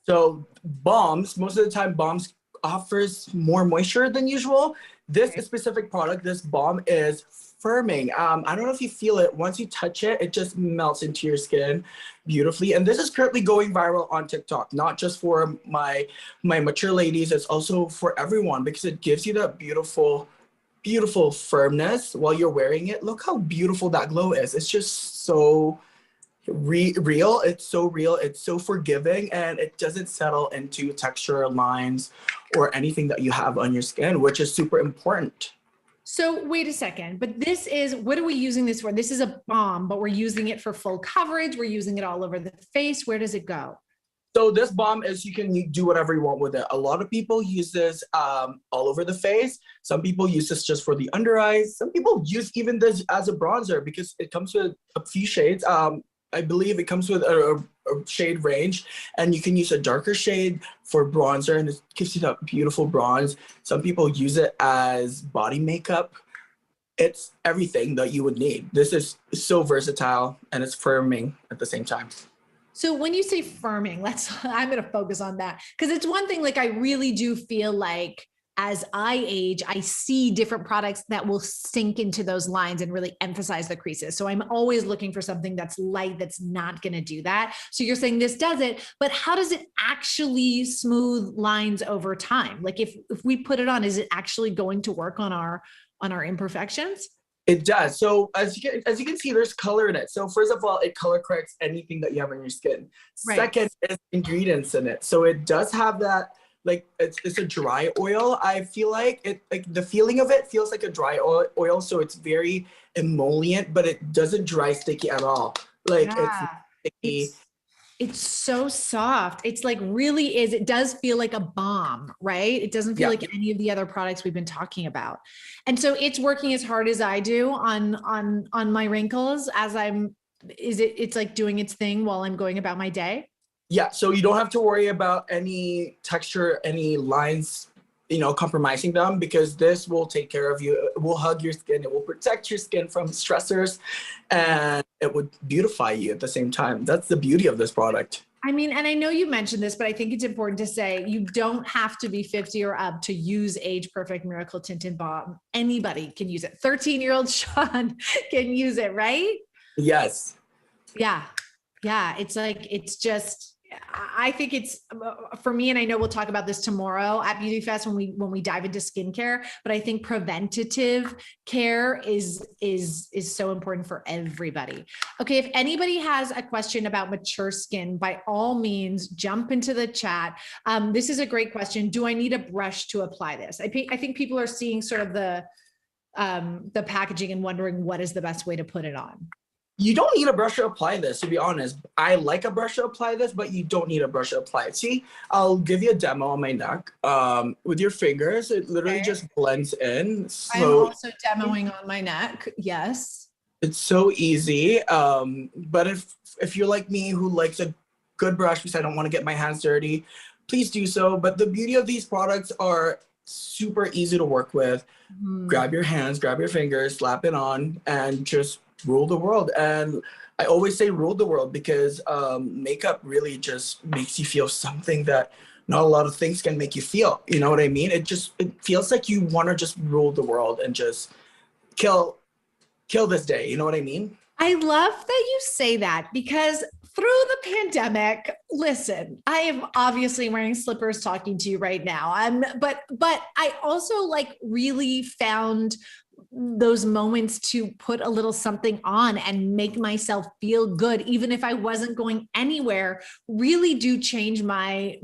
So balms, most of the time balms offers more moisture than usual. This specific product, this balm, is firming. I don't know if you feel it. Once you touch it, it just melts into your skin beautifully. And this is currently going viral on TikTok, not just for my mature ladies, it's also for everyone, because it gives you that beautiful firmness while you're wearing it. Look how beautiful that glow is. It's just so real. It's so real. It's so forgiving, and it doesn't settle into texture lines or anything that you have on your skin, which is super important. So wait a second, but this is, what are we using this for? This is a balm, but we're using it for full coverage. We're using it all over the face. Where does it go? So this balm is, you can do whatever you want with it. A lot of people use this all over the face. Some people use this just for the under eyes. Some people use even this as a bronzer because it comes with a few shades. I believe it comes with a shade range, and you can use a darker shade for bronzer, and it gives you that beautiful bronze. Some people use it as body makeup. It's everything that you would need. This is so versatile, and it's firming at the same time. So when you say firming, I'm going to focus on that, because it's one thing, like I really do feel like as I age, I see different products that will sink into those lines and really emphasize the creases. So I'm always looking for something that's light, that's not going to do that. So you're saying this does it, but how does it actually smooth lines over time? Like if we put it on, is it actually going to work on our imperfections? It does. So as you can see, there's color in it. So first of all, it color corrects anything that you have on your skin. Right. Second is ingredients in it. So it does have that, like it's a dry oil. I feel like it, like the feeling of it feels like a dry oil. So it's very emollient, but it doesn't dry sticky at all. Like Yeah. it's sticky. It's so soft. It's like really is. It does feel like a balm, right? It doesn't feel like any of the other products we've been talking about. And so it's working as hard as I do on my wrinkles as it's like doing its thing while I'm going about my day. Yeah, so you don't have to worry about any texture, any lines, compromising them, because this will take care of you. It will hug your skin. It will protect your skin from stressors, and it would beautify you at the same time. That's the beauty of this product. I mean, and I know you mentioned this, but I think it's important to say you don't have to be 50 or up to use Age Perfect Miracle Tinted Balm. Anybody can use it. 13-year-old Sean can use it, right? Yes. Yeah. Yeah. It's like, it's just, I think it's for me, and I know we'll talk about this tomorrow at Beauty Fest when we dive into skincare, but I think preventative care is so important for everybody. Okay. If anybody has a question about mature skin, by all means, jump into the chat. This is a great question. Do I need a brush to apply this? I think people are seeing sort of the packaging and wondering what is the best way to put it on. You don't need a brush to apply this, to be honest. I like a brush to apply this, but you don't need a brush to apply it. See, I'll give you a demo on my neck. With your fingers, it literally just blends in. I'm also demoing on my neck. Yes. It's so easy. But if you're like me who likes a good brush because I don't want to get my hands dirty, please do so. But the beauty of these products are super easy to work with. Grab your hands, grab your fingers, slap it on, and just rule the world. And I always say rule the world because makeup really just makes you feel something that not a lot of things can make you feel. You know what I mean? It feels like you want to just rule the world and just kill this day. You know what I mean? I love that you say that because through the pandemic, listen, I am obviously wearing slippers talking to you right now. But I also like really found those moments to put a little something on and make myself feel good, even if I wasn't going anywhere, really do change my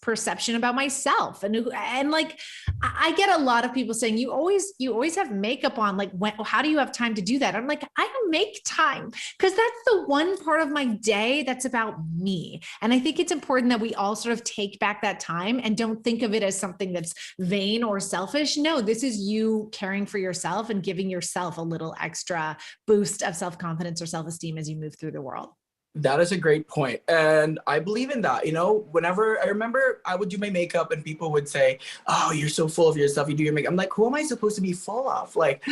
perception about myself. And like, I get a lot of people saying, you always have makeup on. Like, how do you have time to do that? I'm like, I don't make time because that's the one part of my day that's about me. And I think it's important that we all sort of take back that time and don't think of it as something that's vain or selfish. No, this is you caring for yourself and giving yourself a little extra boost of self-confidence or self-esteem as you move through the world. That is a great point. And I believe in that. Whenever I remember I would do my makeup and people would say, oh, you're so full of yourself. You do your makeup. I'm like, who am I supposed to be full of? Like,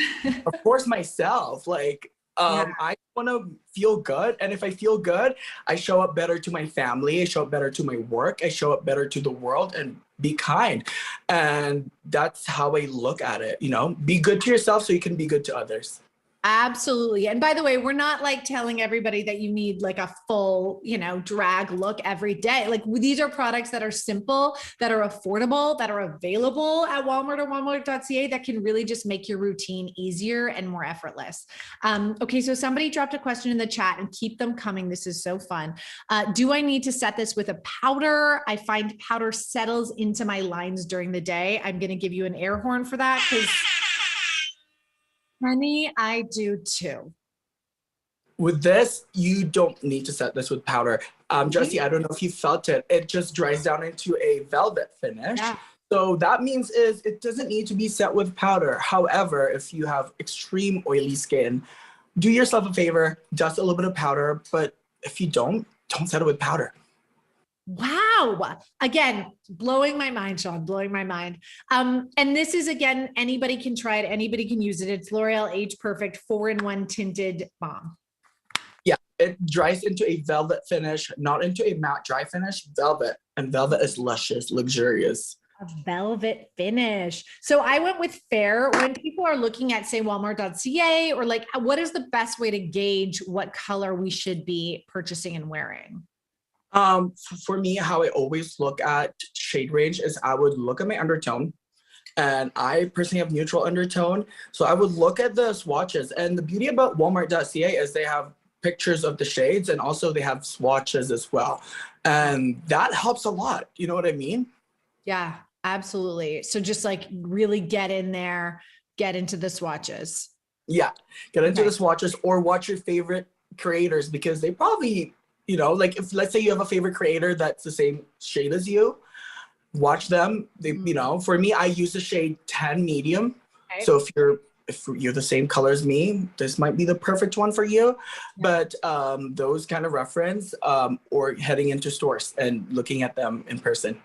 of course, myself. Like, I want to feel good. And if I feel good, I show up better to my family. I show up better to my work. I show up better to the world and be kind. And that's how I look at it. Be good to yourself so you can be good to others. Absolutely. And by the way, we're not like telling everybody that you need like a full, drag look every day. Like these are products that are simple, that are affordable, that are available at Walmart or Walmart.ca that can really just make your routine easier and more effortless. Okay. So somebody dropped a question in the chat and keep them coming. This is so fun. Do I need to set this with a powder? I find powder settles into my lines during the day. I'm going to give you an air horn for that because honey, I do too. With this, you don't need to set this with powder. Jessie, I don't know if you felt it. It just dries down into a velvet finish. Yeah. So that means it doesn't need to be set with powder. However, if you have extreme oily skin, do yourself a favor, dust a little bit of powder. But if you don't set it with powder. Wow. Again, blowing my mind, Sean, blowing my mind. And this is, again, anybody can try it. Anybody can use it. It's L'Oreal Age Perfect 4-in-1 tinted balm. Yeah, it dries into a velvet finish, not into a matte dry finish, velvet. And velvet is luscious, luxurious. A velvet finish. So I went with fair. When people are looking at, say, Walmart.ca, or like, what is the best way to gauge what color we should be purchasing and wearing? For me, how I always look at shade range is I would look at my undertone, and I personally have neutral undertone. So I would look at the swatches, and the beauty about Walmart.ca is they have pictures of the shades, and also they have swatches as well. And that helps a lot. You know what I mean? Yeah, absolutely. So just like really get in there, get into the swatches. Yeah, get into Okay. the swatches or watch your favorite creators, because they probably, like if let's say you have a favorite creator that's the same shade as you, watch them. For me, I use the shade 10 medium. Okay. So if you're the same color as me, this might be the perfect one for you. But those kind of reference, or heading into stores and looking at them in person.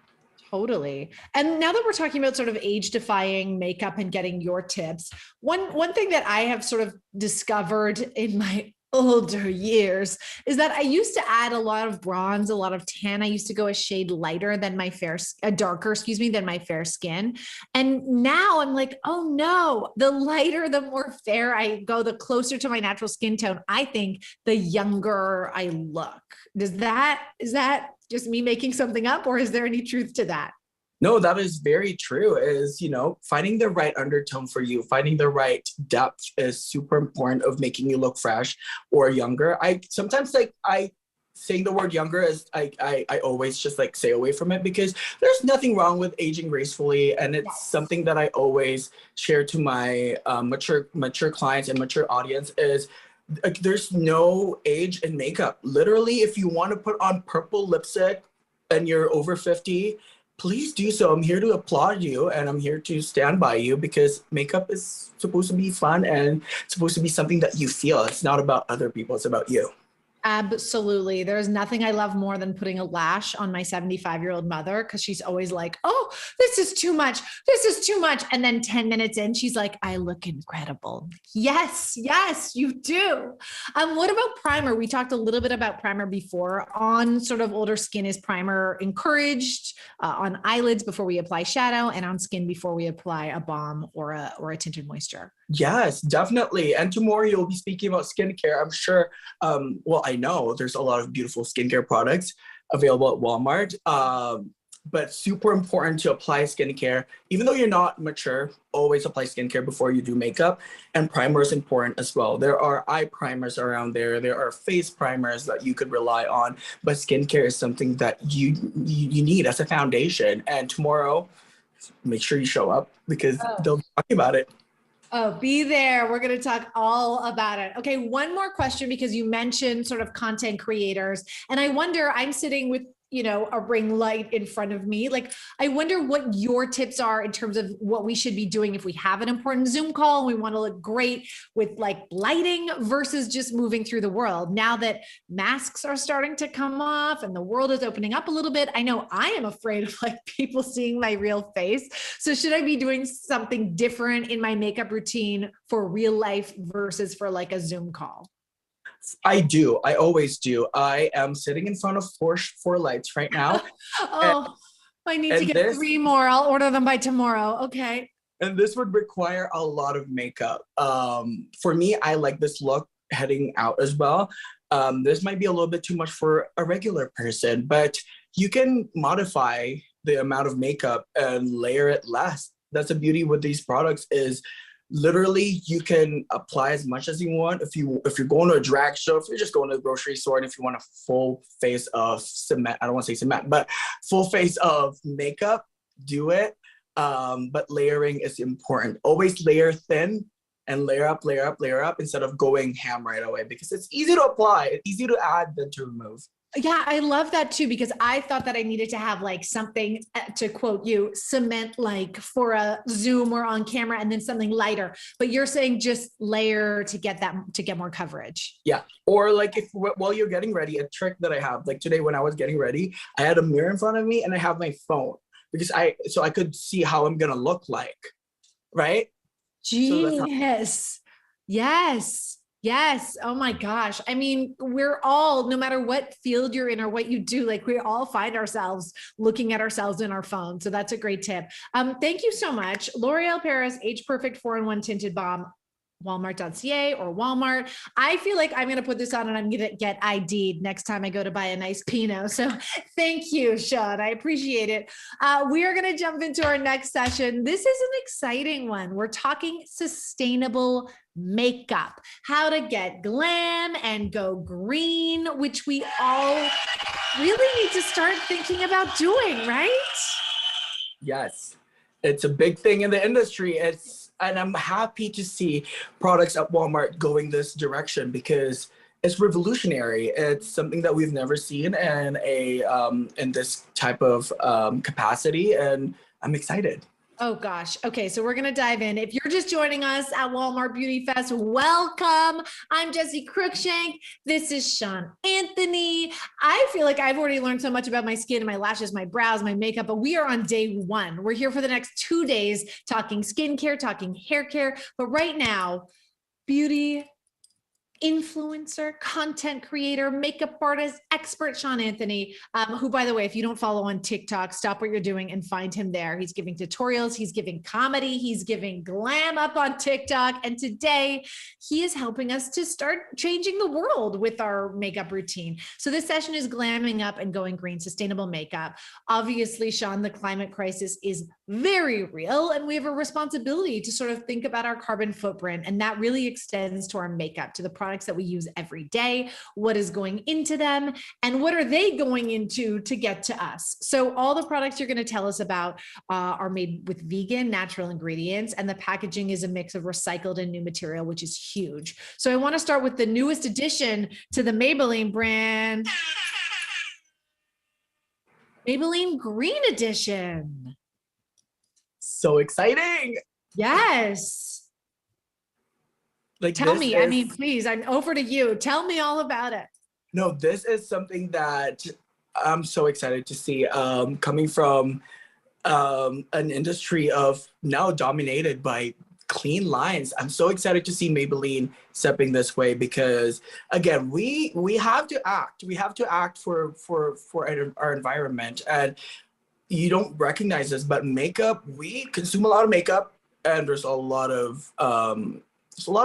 Totally. And now that we're talking about sort of age defying makeup and getting your tips, one thing that I have sort of discovered in my older years is that I used to add a lot of bronze, a lot of tan. I used to go a shade lighter than my darker, excuse me, than my fair skin. And now I'm like, oh no, the lighter, the more fair I go, the closer to my natural skin tone, I think the younger I look. Is that just me making something up, or is there any truth to that? No, that is very true. Is, finding the right undertone for you, finding the right depth is super important of making you look fresh or younger. I sometimes I saying the word younger is I always just like stay away from it, because there's nothing wrong with aging gracefully, and it's something that I always share to my mature clients and mature audience is there's no age in makeup. Literally, if you want to put on purple lipstick and you're over 50, please do so. I'm here to applaud you, and I'm here to stand by you, because makeup is supposed to be fun and supposed to be something that you feel. It's not about other people, it's about you. Absolutely. There's nothing I love more than putting a lash on my 75-year-old mother, because she's always like, oh, this is too much. This is too much. And then 10 minutes in, she's like, I look incredible. Yes, yes, you do. What about primer? We talked a little bit about primer before. On sort of older skin, is primer encouraged on eyelids before we apply shadow, and on skin before we apply a balm or a tinted moisture? Yes, definitely. And tomorrow you'll be speaking about skincare. I'm sure, I know there's a lot of beautiful skincare products available at Walmart. But super important to apply skincare. Even though you're not mature, always apply skincare before you do makeup. And primer is important as well. There are eye primers around there. There are face primers that you could rely on. But skincare is something that you need as a foundation. And tomorrow, make sure you show up, because they'll be talking about it. Oh, be there. We're going to talk all about it. Okay, one more question, because you mentioned sort of content creators. And I wonder, I'm sitting with, a ring light in front of me. Like, I wonder what your tips are in terms of what we should be doing if we have an important Zoom call and we want to look great with like lighting versus just moving through the world. Now that masks are starting to come off and the world is opening up a little bit, I know I am afraid of like people seeing my real face. So should I be doing something different in my makeup routine for real life versus for like a Zoom call? I do. I always do. I am sitting in front of four lights right now. Oh, I need to and get this, 3 more. I'll order them by tomorrow. Okay. and this would require a lot of makeup. For me, I like this look heading out as well. This might be a little bit too much for a regular person, but you can modify the amount of makeup and layer it less. That's the beauty with these products is literally you can apply as much as you want. If you're going to a drag show, if you're just going to the grocery store, and if you want a full face of cement, I don't want to say cement, but full face of makeup, do it. But layering is important. Always layer thin and layer up, layer up, layer up, instead of going ham right away, because it's easy to apply, it's easy to add than to remove. Yeah, I love that too, because I thought that I needed to have like something, to quote you, cement like for a Zoom or on camera, and then something lighter. But you're saying just layer to get more coverage. Yeah. Or like if while you're getting ready, a trick that I have, like today when I was getting ready, I had a mirror in front of me and I have my phone, because so I could see how I'm gonna look like, right? Genius. Yes. Yes. Oh my gosh. I mean, we're all, no matter what field you're in or what you do, like we all find ourselves looking at ourselves in our phone. So that's a great tip. Thank you so much. L'Oreal Paris Age Perfect 4-in-1 Tinted Balm. Walmart.ca or Walmart. I feel like I'm going to put this on and I'm going to get ID'd next time I go to buy a nice Pinot. So thank you, Sean. I appreciate it. We are going to jump into our next session. This is an exciting one. We're talking sustainable makeup, how to get glam and go green, which we all really need to start thinking about doing, right? Yes, it's a big thing in the industry. And I'm happy to see products at Walmart going this direction because it's revolutionary. It's something that we've never seen in this type of capacity, and I'm excited. Oh gosh. Okay, so we're going to dive in. If you're just joining us at Walmart Beauty Fest, welcome. I'm Jessie Cruikshank. This is Sean Anthony. I feel like I've already learned so much about my skin and my lashes, my brows, my makeup, but we are on day one. We're here for the next 2 days talking skincare, talking hair care. But right now, beauty influencer, content creator, makeup artist, expert Sean Anthony, who, by the way, if you don't follow on TikTok, stop what you're doing and find him there. He's giving tutorials, he's giving comedy, he's giving glam up on TikTok. And today he is helping us to start changing the world with our makeup routine. So this session is glamming up and going green, sustainable makeup. Obviously, Sean, the climate crisis is very real, and we have a responsibility to sort of think about our carbon footprint. And that really extends to our makeup, to the products that we use every day, what is going into them, and what are they going into to get to us. So all the products you're going to tell us about are made with vegan, natural ingredients, and the packaging is a mix of recycled and new material, which is huge. So I want to start with the newest addition to the Maybelline brand, Maybelline Green Edition. So exciting. Yes. Like, tell me, I mean, please, I'm over to you. Tell me all about it. No, this is something that I'm so excited to see, coming from an industry of now dominated by clean lines. I'm so excited to see Maybelline stepping this way because, again, we have to act. We have to act for our environment. And you don't recognize this, but makeup, we consume a lot of makeup, and there's a lot of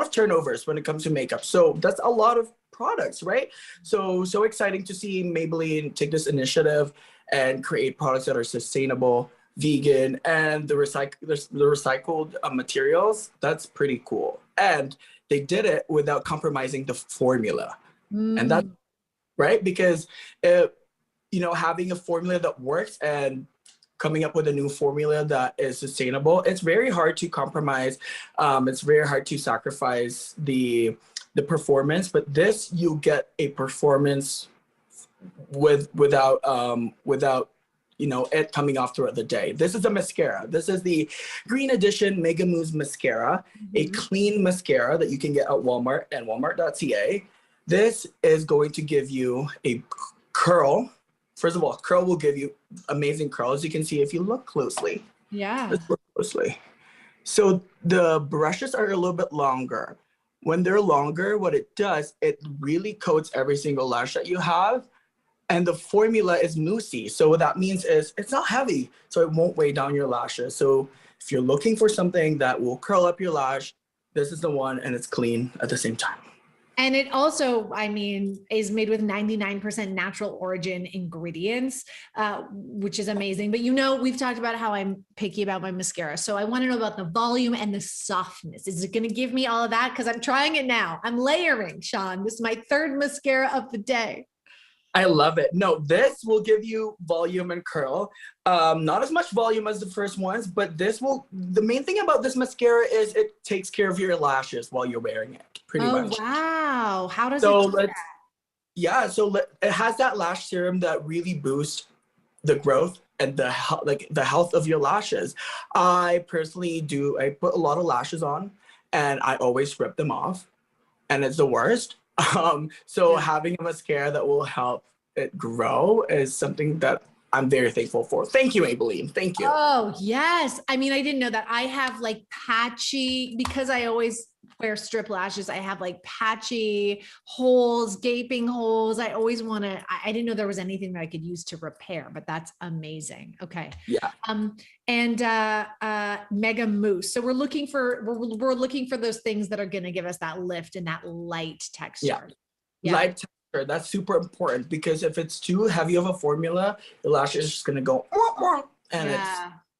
turnovers when it comes to makeup. So that's a lot of products, right? So exciting to see Maybelline take this initiative and create products that are sustainable, vegan, and the recycled materials. That's pretty cool. And they did it without compromising the formula. And that's right, because having a formula that works and coming up with a new formula that is sustainable, it's very hard to compromise. It's very hard to sacrifice the performance, but this, you get a performance without it coming off throughout the day. This is a mascara. This is the Green Edition Mega Mousse Mascara, a clean mascara that you can get at Walmart and Walmart.ca. This is going to give you a curl. First of all, curl will give you amazing curl, as you can see if you look closely. Yeah. Let's look closely. So the brushes are a little bit longer. When they're longer, what it does, it really coats every single lash that you have. And the formula is moussey. So what that means is it's not heavy, so it won't weigh down your lashes. So if you're looking for something that will curl up your lash, this is the one, and it's clean at the same time. And it also, I mean, is made with 99% natural origin ingredients, which is amazing. But we've talked about how I'm picky about my mascara. So I want to know about the volume and the softness. Is it going to give me all of that? Because I'm trying it now. I'm layering, Sean. This is my third mascara of the day. I love it. No, this will give you volume and curl. Not as much volume as the first ones, but the main thing about this mascara is it takes care of your lashes while you're wearing it, pretty much. Oh, wow. How does it do that? Yeah, so it has that lash serum that really boosts the growth and the health of your lashes. I personally I put a lot of lashes on, and I always rip them off, and it's the worst. Having a mascara that will help it grow is something that I'm very thankful for. Thank you, Maybelline. Thank you. Oh, yes. I mean, I didn't know that. I have patchy, because I always wear strip lashes. I have like patchy holes, gaping holes. I always want to, I didn't know there was anything that I could use to repair, but that's amazing. Okay. Yeah. And Mega Mousse. So we're looking for those things that are going to give us that lift and that light texture. Yeah. Light texture. That's super important, because if it's too heavy of a formula, the lash is just going to go, and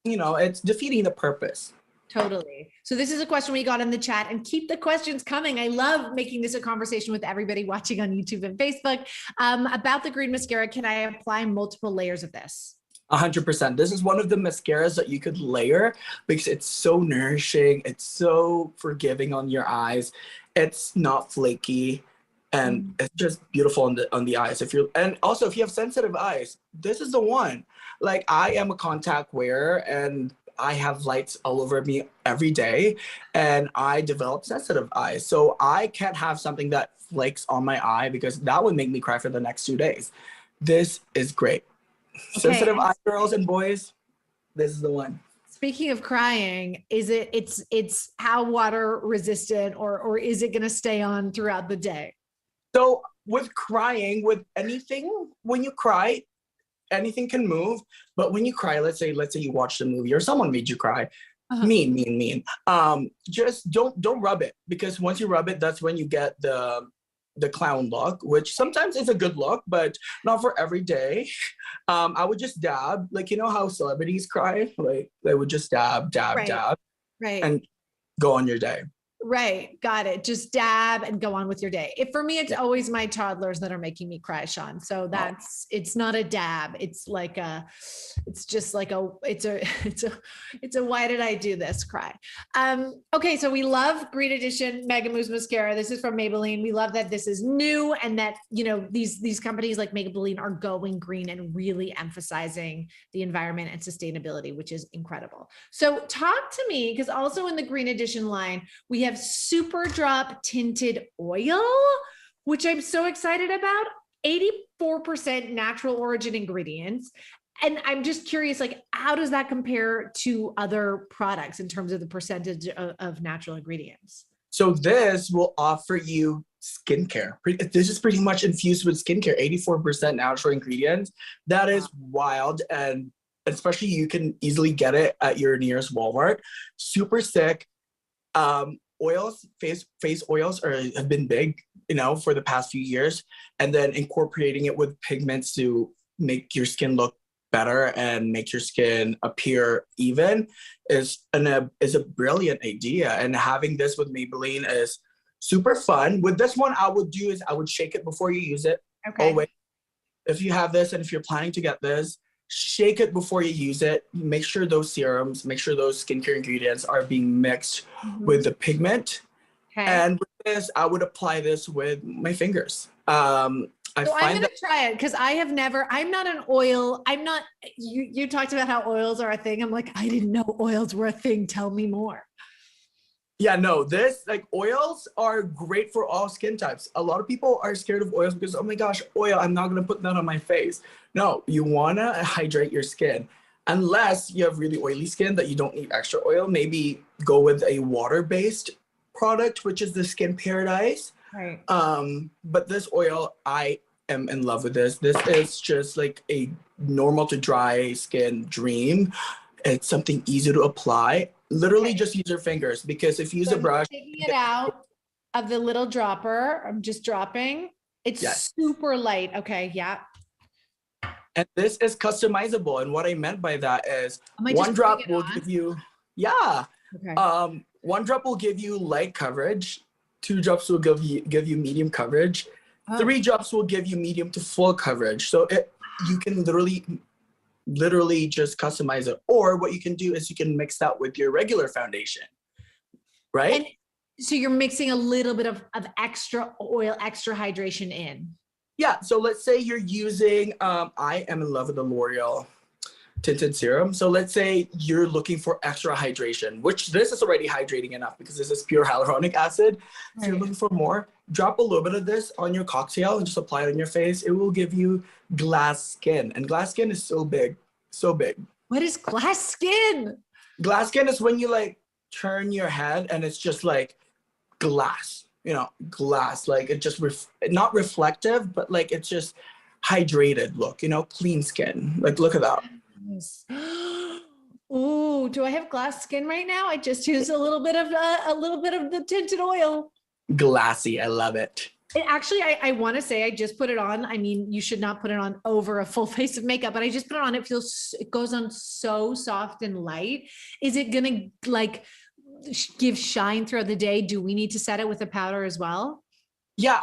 it's defeating the purpose. Totally. So this is a question we got in the chat, and keep the questions coming. I love making this a conversation with everybody watching on YouTube and Facebook about the green mascara. Can I apply multiple layers of this? 100%. This is one of the mascaras that you could layer because it's so nourishing. It's so forgiving on your eyes. It's not flaky, and it's just beautiful on the eyes. And also if you have sensitive eyes, this is the one. Like, I am a contact wearer, and I have lights all over me every day, and I develop sensitive eyes. So I can't have something that flakes on my eye, because that would make me cry for the next 2 days. This is great. Okay. Sensitive eye girls and boys, this is the one. Speaking of crying, it's how water resistant, or is it going to stay on throughout the day? So with crying, with anything, when you cry, anything can move. But when you cry, let's say you watched a movie or someone made you cry, mean. Just don't rub it, because once you rub it, that's when you get the clown look, which sometimes is a good look, but not for every day. I would just dab, like, you know how celebrities cry? Like, they would just dab, and go on your day. Right. Got it. Just dab and go on with your day. For me, it's always my toddlers that are making me cry, Sean. So it's not a dab. It's like it's a why did I do this cry? Okay. So we love Green Edition Mega Mousse Mascara. This is from Maybelline. We love that this is new, and that, these companies like Maybelline are going green and really emphasizing the environment and sustainability, which is incredible. So talk to me, because also in the Green Edition line, we have Super Drop Tinted Oil, which I'm so excited about. 84% natural origin ingredients. And I'm just curious, like, how does that compare to other products in terms of the percentage of natural ingredients? So this will offer you skincare. This is pretty much infused with skincare, 84% natural ingredients. That is wild. And especially you can easily get it at your nearest Walmart. Super sick. Oils, face oils have been big, for the past few years, and then incorporating it with pigments to make your skin look better and make your skin appear even is a brilliant idea. And having this with Maybelline is super fun. With this one, I would shake it before you use it. Okay. Always. If you have this and if you're planning to get this, shake it before you use it. Make sure those serums, make sure those skincare ingredients are being mixed with the pigment. Okay. And with this, I would apply this with my fingers. I'm going to try it, because I'm not an oil. You talked about how oils are a thing. I'm like, I didn't know oils were a thing. Tell me more. Yeah, no, oils are great for all skin types. A lot of people are scared of oils because, oh my gosh, oil, I'm not going to put that on my face. No, you want to hydrate your skin. Unless you have really oily skin that you don't need extra oil, maybe go with a water-based product, which is the Skin Paradise. Right. But this oil, I am in love with this. This is just like a normal to dry skin dream. It's something easy to apply. Literally just use your fingers, because if you use a brush. Taking it out of the little dropper, I'm just dropping. It's super light. Okay, yeah. And this is customizable. And what I meant by that is one drop will give you, one drop will give you light coverage. 2 drops will give you medium coverage. 3 drops will give you medium to full coverage. So you can literally just customize it. Or what you can do is you can mix that with your regular foundation, right? And so you're mixing a little bit of extra oil, extra hydration in. Yeah, so let's say you're using, I am in love with the L'Oreal tinted serum. So let's say you're looking for extra hydration, which this is already hydrating enough because this is pure hyaluronic acid. So you're looking for more, drop a little bit of this on your cocktail and just apply it on your face. It will give you glass skin. And glass skin is so big, so big. What is glass skin? Glass skin is when you turn your head and it's just glass, glass, like it just, not reflective, but like it's just hydrated look, clean skin. Like, look at that. Yes. Oh, do I have glass skin right now? I just used a little bit of the tinted oil. Glassy, I love it. It actually, I want to say I just put it on. I mean, you should not put it on over a full face of makeup, but I just put it on. It goes on so soft and light. Is it going to like give shine throughout the day? Do we need to set it with a powder as well? Yeah,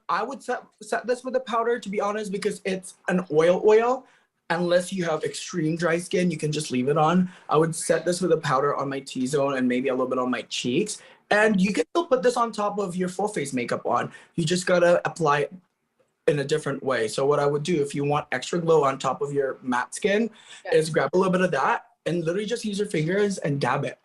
I would set this with a powder, to be honest, because it's an oil. Unless you have extreme dry skin, you can just leave it on. I would set this with a powder on my T-zone and maybe a little bit on my cheeks. And you can still put this on top of your full face makeup on. You just gotta apply it in a different way. So what I would do, if you want extra glow on top of your matte skin, is grab a little bit of that and literally just use your fingers and dab it.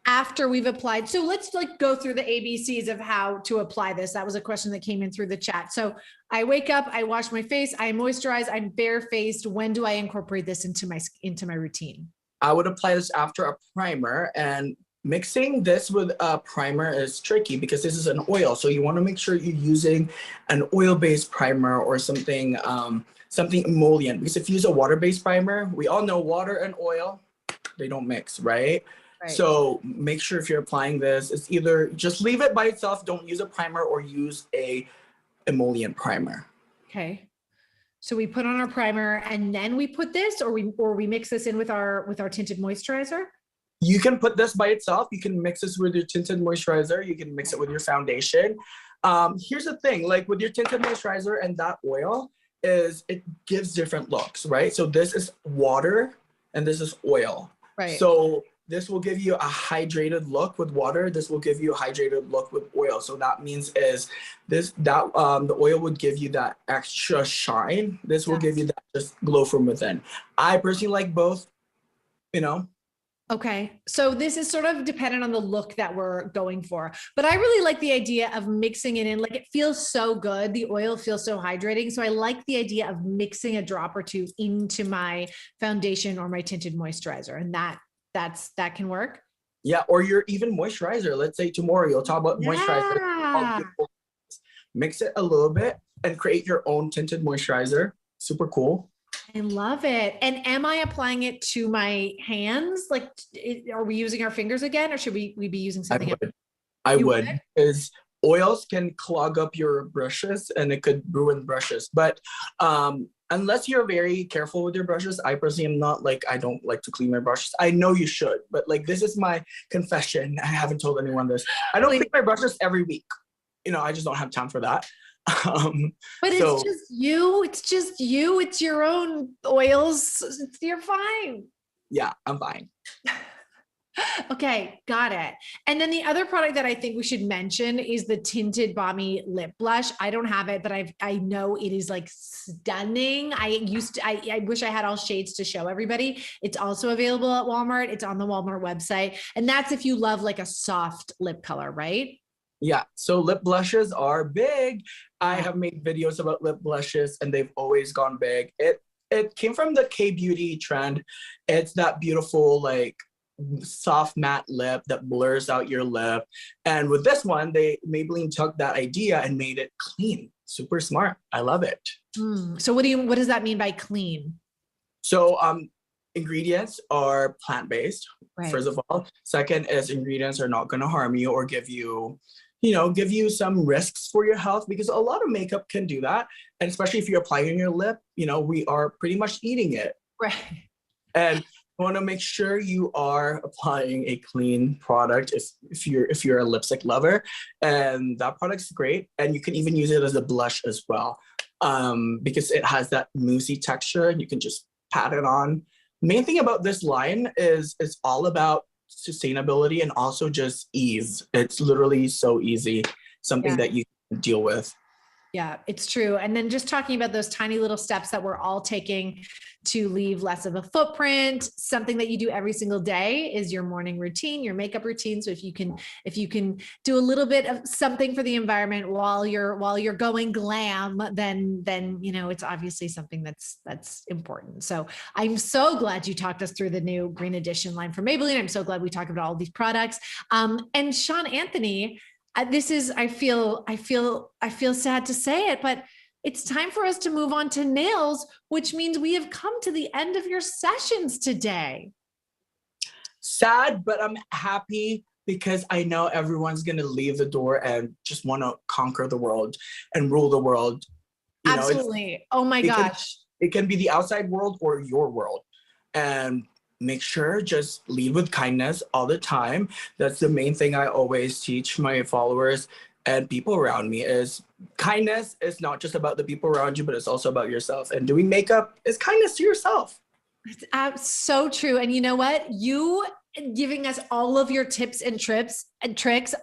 After we've applied. So let's like go through the ABCs of how to apply this. That was a question that came in through the chat. So I wake up, I wash my face, I moisturize, I'm barefaced. When do I incorporate this into my routine? I would apply this after a primer, and mixing this with a primer is tricky because this is an oil. So you want to make sure you're using an oil-based primer or something, something emollient. Because if you use a water-based primer, we all know water and oil, they don't mix, right? Right. So make sure if you're applying this, it's either just leave it by itself, don't use a primer, or use a emollient primer. Okay. So we put on our primer and then we put this, or we mix this in with our tinted moisturizer? You can put this by itself. You can mix this with your tinted moisturizer. You can mix it with your foundation. Here's the thing, like with your tinted moisturizer and that oil, is it gives different looks, right? So this is water and this is oil. Right. So this will give you a hydrated look with water. This will give you a hydrated look with oil. So that means is the oil would give you that extra shine. This will give you that just glow from within. I personally like both, Okay. So this is sort of dependent on the look that we're going for, but I really like the idea of mixing it in. Like, it feels so good. The oil feels so hydrating. So I like the idea of mixing a drop or two into my foundation or my tinted moisturizer. And that can work. Yeah. Or your even moisturizer. Let's say tomorrow you'll talk about moisturizer. Mix it a little bit and create your own tinted moisturizer. Super cool. I love it. And am I applying it to my hands? Like, are we using our fingers again, or should we be using something? I would, because oils can clog up your brushes and it could ruin brushes. But unless you're very careful with your brushes, I personally am not, like, I don't like to clean my brushes. I know you should, but like, this is my confession. I haven't told anyone this. I don't clean my brushes every week. I just don't have time for that. But it's just you, it's your own oils. You're fine. Yeah, I'm fine. Okay, got it. And then the other product that I think we should mention is the Tinted Balmy Lip Blush. I don't have it, but I know it is like stunning. I wish I had all shades to show everybody. It's also available at Walmart. It's on the Walmart website. And that's if you love like a soft lip color, right? Yeah, so lip blushes are big. I have made videos about lip blushes and they've always gone big. It came from the K-beauty trend. It's that beautiful, like, soft matte lip that blurs out your lip. And with this one, Maybelline took that idea and made it clean. Super smart. I love it. So what does that mean by clean? So ingredients are plant-based, right. First of all. Second is ingredients are not going to harm you or give you some risks for your health, because a lot of makeup can do that. And especially if you're applying on your lip, we are pretty much eating it. Right. And you want to make sure you are applying a clean product if you're a lipstick lover. And that product's great. And you can even use it as a blush as well, because it has that moussey texture and you can just pat it on. Main thing about this line is it's all about sustainability and also just ease. It's literally so easy, something that you can deal with. Yeah, it's true. And then just talking about those tiny little steps that we're all taking to leave less of a footprint, something that you do every single day is your morning routine, your makeup routine. So if you can do a little bit of something for the environment while you're going glam, then it's obviously something that's important. So I'm so glad you talked us through the new Green Edition line from Maybelline. I'm so glad we talked about all these products. And Sean Anthony, I feel sad to say it, but it's time for us to move on to nails, which means we have come to the end of your sessions today. Sad, but I'm happy because I know everyone's gonna leave the door and just want to conquer the world and rule the world. You know, Absolutely. Oh my gosh. it can be the outside world or your world. And make sure just lead with kindness all the time. That's the main thing I always teach my followers and people around me is kindness is not just about the people around you, but it's also about yourself. And doing makeup is kindness to yourself. It's so true. And you know what? You giving us all of your tips and tricks,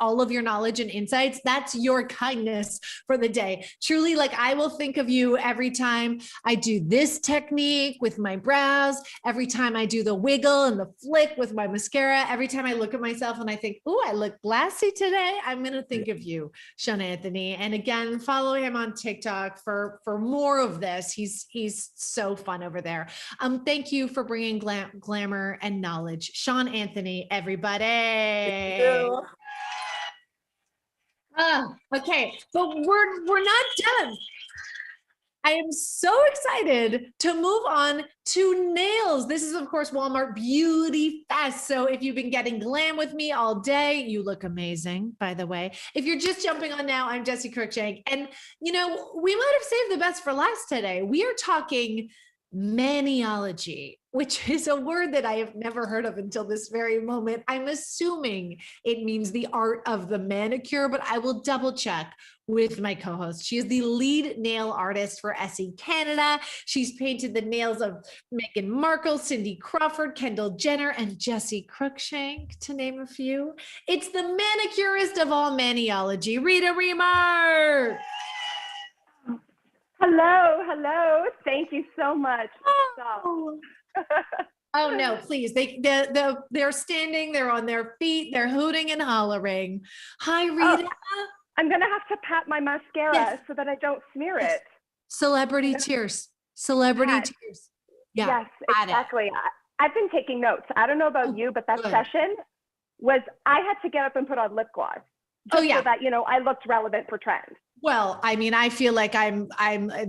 all of your knowledge and insights, that's your kindness for the day. Truly, like I will think of you every time I do this technique with my brows, every time I do the wiggle and the flick with my mascara, every time I look at myself and I think, oh, I look glassy today, I'm going to think of you, Sean Anthony. And again, follow him on TikTok for more of this. He's so fun over there. Thank you for bringing glamour and knowledge. Sean Anthony, everybody. Okay, but we're not done. I am so excited to move on to nails. This is, of course, Walmart Beauty Fest. So if you've been getting glam with me all day, you look amazing, by the way. If you're just jumping on now, I'm Jessie Cruikshank. And, you know, we might have saved the best for last today. We are talking maniology, which is a word that I have never heard of until this very moment. I'm assuming it means the art of the manicure, but I will double check with my co-host. She is the lead nail artist for SE Canada. She's painted the nails of Meghan Markle, Cindy Crawford, Kendall Jenner, and Jessie Cruikshank, to name a few. It's the manicurist of all maniology, Rita Remark. Hello. Thank you so much. Oh. Oh no, please. They're standing, they're on their feet, they're hooting and hollering. Hi, Rita. Oh, I'm gonna have to pat my mascara so that I don't smear it. Celebrity tears. Celebrity tears. Yeah. Yes, exactly. I've been taking notes. I don't know about you, but that session was, I had to get up and put on lip gloss. So that, you know, I looked relevant for trend. Well, I mean, I feel like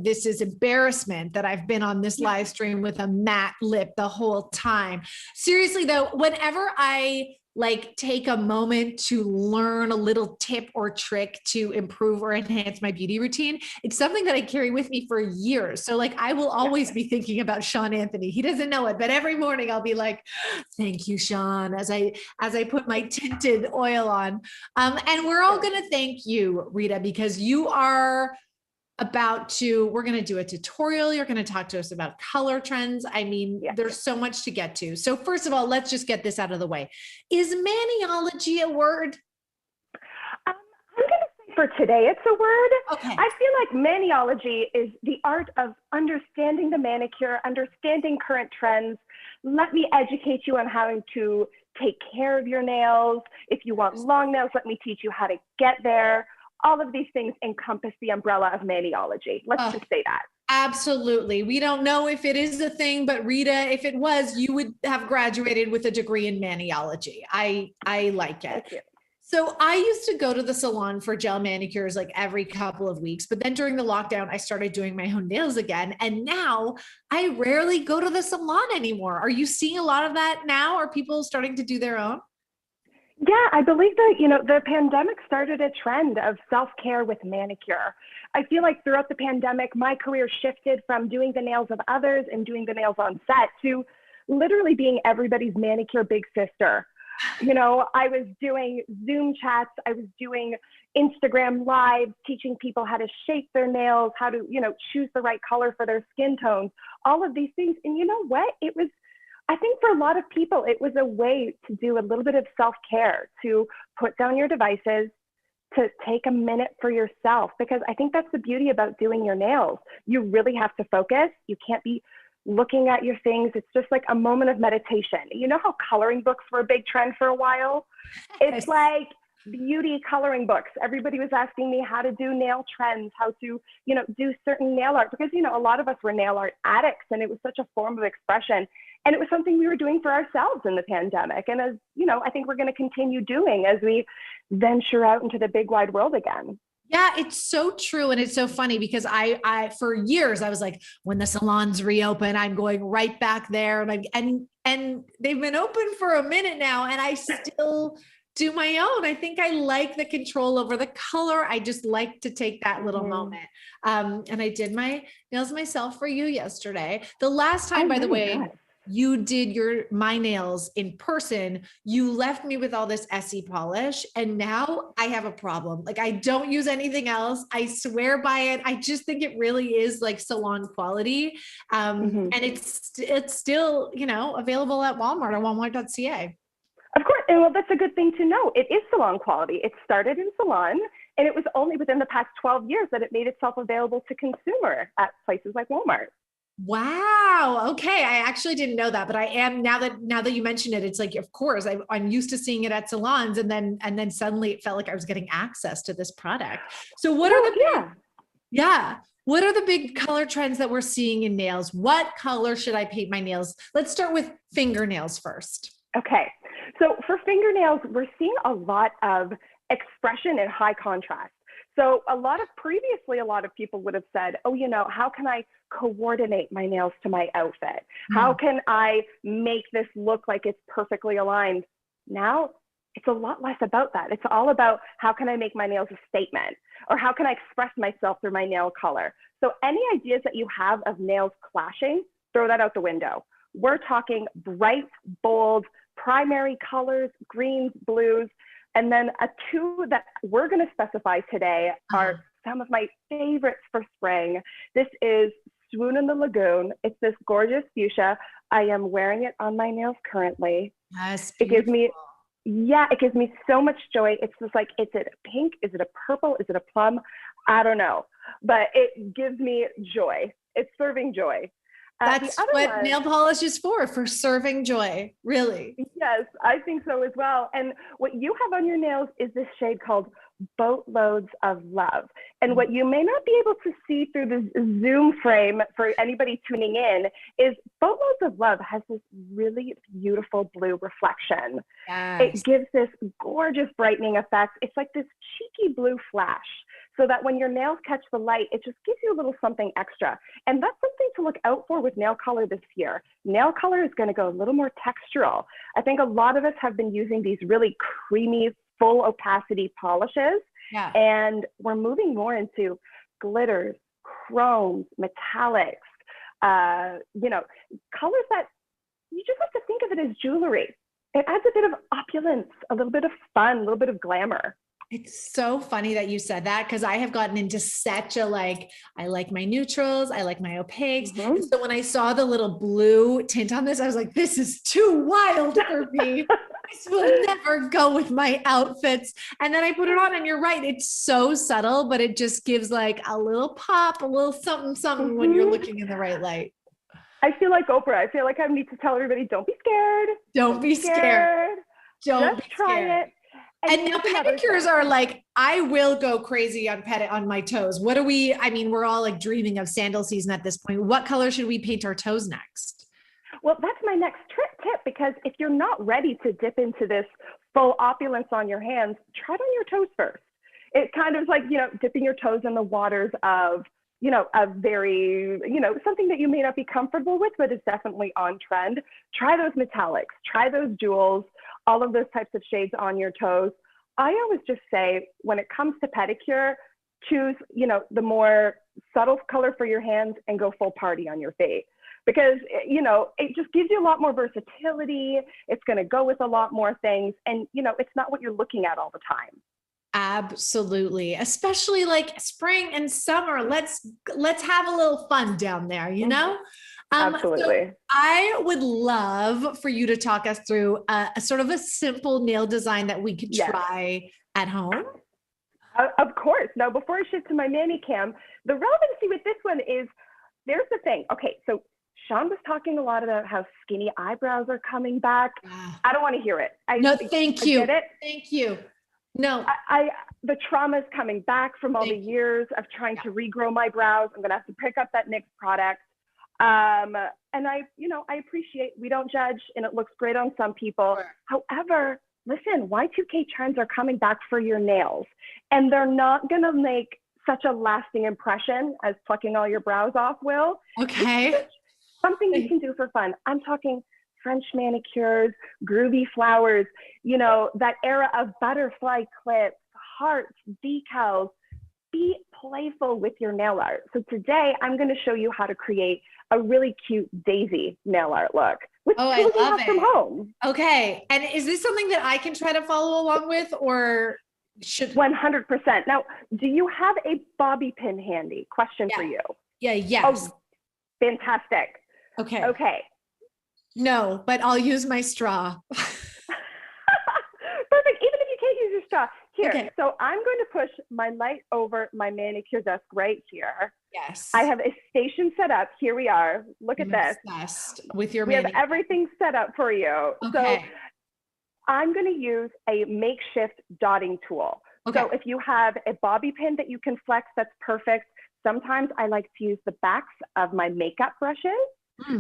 this is embarrassment that I've been on this live stream with a matte lip the whole time. Seriously though, whenever I like take a moment to learn a little tip or trick to improve or enhance my beauty routine, it's something that I carry with me for years. So like, I will always be thinking about Sean Anthony. He doesn't know it, but every morning I'll be like, thank you, Sean, as I put my tinted oil on. And we're all going to thank you, Rita, because you are we're going to do a tutorial. You're going to talk to us about color trends. I mean, there's so much to get to. So first of all, let's just get this out of the way. Is maniology a word? I'm going to say for today, it's a word. Okay. I feel like maniology is the art of understanding the manicure, understanding current trends. Let me educate you on how to take care of your nails. If you want long nails, let me teach you how to get there. All of these things encompass the umbrella of maniology. Let's just say that. Absolutely. We don't know if it is a thing, but Rita, if it was, you would have graduated with a degree in maniology. I like it. Thank you. So I used to go to the salon for gel manicures like every couple of weeks, but then during the lockdown, I started doing my own nails again. And now I rarely go to the salon anymore. Are you seeing a lot of that now? Are people starting to do their own? Yeah, I believe that, you know, the pandemic started a trend of self-care with manicure. I feel like throughout the pandemic, my career shifted from doing the nails of others and doing the nails on set to literally being everybody's manicure big sister. You know, I was doing Zoom chats, I was doing Instagram lives, teaching people how to shape their nails, how to, you know, choose the right color for their skin tones, all of these things. And you know what? I think for a lot of people, it was a way to do a little bit of self-care, to put down your devices, to take a minute for yourself, because I think that's the beauty about doing your nails. You really have to focus. You can't be looking at your things. It's just like a moment of meditation. You know how coloring books were a big trend for a while? It's like beauty coloring books. Everybody was asking me how to do nail trends, how to, you know, do certain nail art, because, you know, a lot of us were nail art addicts and it was such a form of expression. And it was something we were doing for ourselves in the pandemic. And as you know, I think we're going to continue doing as we venture out into the big wide world again. Yeah, it's so true. And it's so funny because I for years, I was like, when the salons reopen, I'm going right back there. And they've been open for a minute now. And I still do my own. I think I like the control over the color. I just like to take that little moment. And I did my nails myself for you yesterday. The last time, by the way, you did my nails in person, you left me with all this Essie polish, and now I have a problem. Like, I don't use anything else. I swear by it. I just think it really is like salon quality. And it's still, you know, available at Walmart or walmart.ca. Of course. And well, that's a good thing to know. It is salon quality. It started in salon, and it was only within the past 12 years that it made itself available to consumer at places like Walmart. Wow. Okay. I actually didn't know that, but I am now that you mention it, it's like, of course I'm used to seeing it at salons, and then suddenly it felt like I was getting access to this product. So what are what are the big color trends that we're seeing in nails? What color should I paint my nails? Let's start with fingernails first. Okay. So for fingernails, we're seeing a lot of expression and high contrast. So previously, a lot of people would have said, oh, you know, how can I coordinate my nails to my outfit? How can I make this look like it's perfectly aligned? Now, it's a lot less about that. It's all about how can I make my nails a statement, or how can I express myself through my nail color? So any ideas that you have of nails clashing, throw that out the window. We're talking bright, bold, primary colors, greens, blues. And then two that we're going to specify today are some of my favorites for spring. This is Swoon in the Lagoon. It's this gorgeous fuchsia. I am wearing it on my nails currently. Yes, it gives me so much joy. It's just like, is it a pink? Is it a purple? Is it a plum? I don't know, but it gives me joy. It's serving joy. That's what nail polish is for serving joy, really. Yes, I think so as well. And what you have on your nails is this shade called Boatloads of Love. And what you may not be able to see through the Zoom frame for anybody tuning in is Boatloads of Love has this really beautiful blue reflection. Yes. It gives this gorgeous brightening effect. It's like this cheeky blue flash, so that when your nails catch the light, it just gives you a little something extra. And that's something to look out for with nail color this year. Nail color is going to go a little more textural. I think a lot of us have been using these really creamy, full opacity polishes, and we're moving more into glitters, chromes, metallics, you know, colors that you just have to think of it as jewelry. It adds a bit of opulence, a little bit of fun, a little bit of glamour. It's so funny that you said that, because I have gotten into such a, like, I like my neutrals, I like my opaques. And so when I saw the little blue tint on this, I was like, this is too wild for me. This will never go with my outfits. And then I put it on, and you're right, it's so subtle, but it just gives like a little pop, a little something when you're looking in the right light. I feel like Oprah. I feel like I need to tell everybody, don't be scared. Don't be scared. Don't just try it. And now pedicures are like, I will go crazy on my toes. What are we, I mean, we're all like dreaming of sandal season at this point. What color should we paint our toes next? Well, that's my next tip, because if you're not ready to dip into this full opulence on your hands, try it on your toes first. It kind of like, you know, dipping your toes in the waters of, you know, a very, you know, something that you may not be comfortable with, but is definitely on trend. Try those metallics, try those jewels, all of those types of shades on your toes. I always just say, when it comes to pedicure, choose, you know, the more subtle color for your hands and go full party on your feet, because, you know, it just gives you a lot more versatility. It's going to go with a lot more things. And, you know, it's not what you're looking at all the time. Absolutely. Especially like spring and summer. Let's have a little fun down there, you know? Absolutely. So I would love for you to talk us through a sort of a simple nail design that we could try at home. Of course. Now, before I shift to my Manicam, the relevancy with this one is, there's the thing. Okay, so Sean was talking a lot about how skinny eyebrows are coming back. I don't want to hear it. Thank you. I get it. Thank you. No, the trauma is coming back from all the years of trying to regrow my brows. I'm going to have to pick up that NYX product. And I appreciate we don't judge and it looks great on some people. Sure. However, listen, Y2K trends are coming back for your nails and they're not going to make such a lasting impression as plucking all your brows off will. Okay. Something you can do for fun. I'm talking French manicures, groovy flowers, that era of butterfly clips, hearts, decals. Be playful with your nail art. So today I'm going to show you how to create a really cute daisy nail art look with tools you have from home. Okay. And is this something that I can try to follow along with, or should 100%. Now, do you have a bobby pin handy? Question for you. Yeah. Yes. Oh, fantastic. Okay. Okay. No, but I'll use my straw. Perfect. Even if you can't use your straw. Here, okay. So I'm going to push my light over my manicure desk right here. Yes. I have a station set up. Here we are. Look at this. Obsessed with your manicure. We have everything set up for you. Okay. So I'm going to use a makeshift dotting tool. Okay. So if you have a bobby pin that you can flex, that's perfect. Sometimes I like to use the backs of my makeup brushes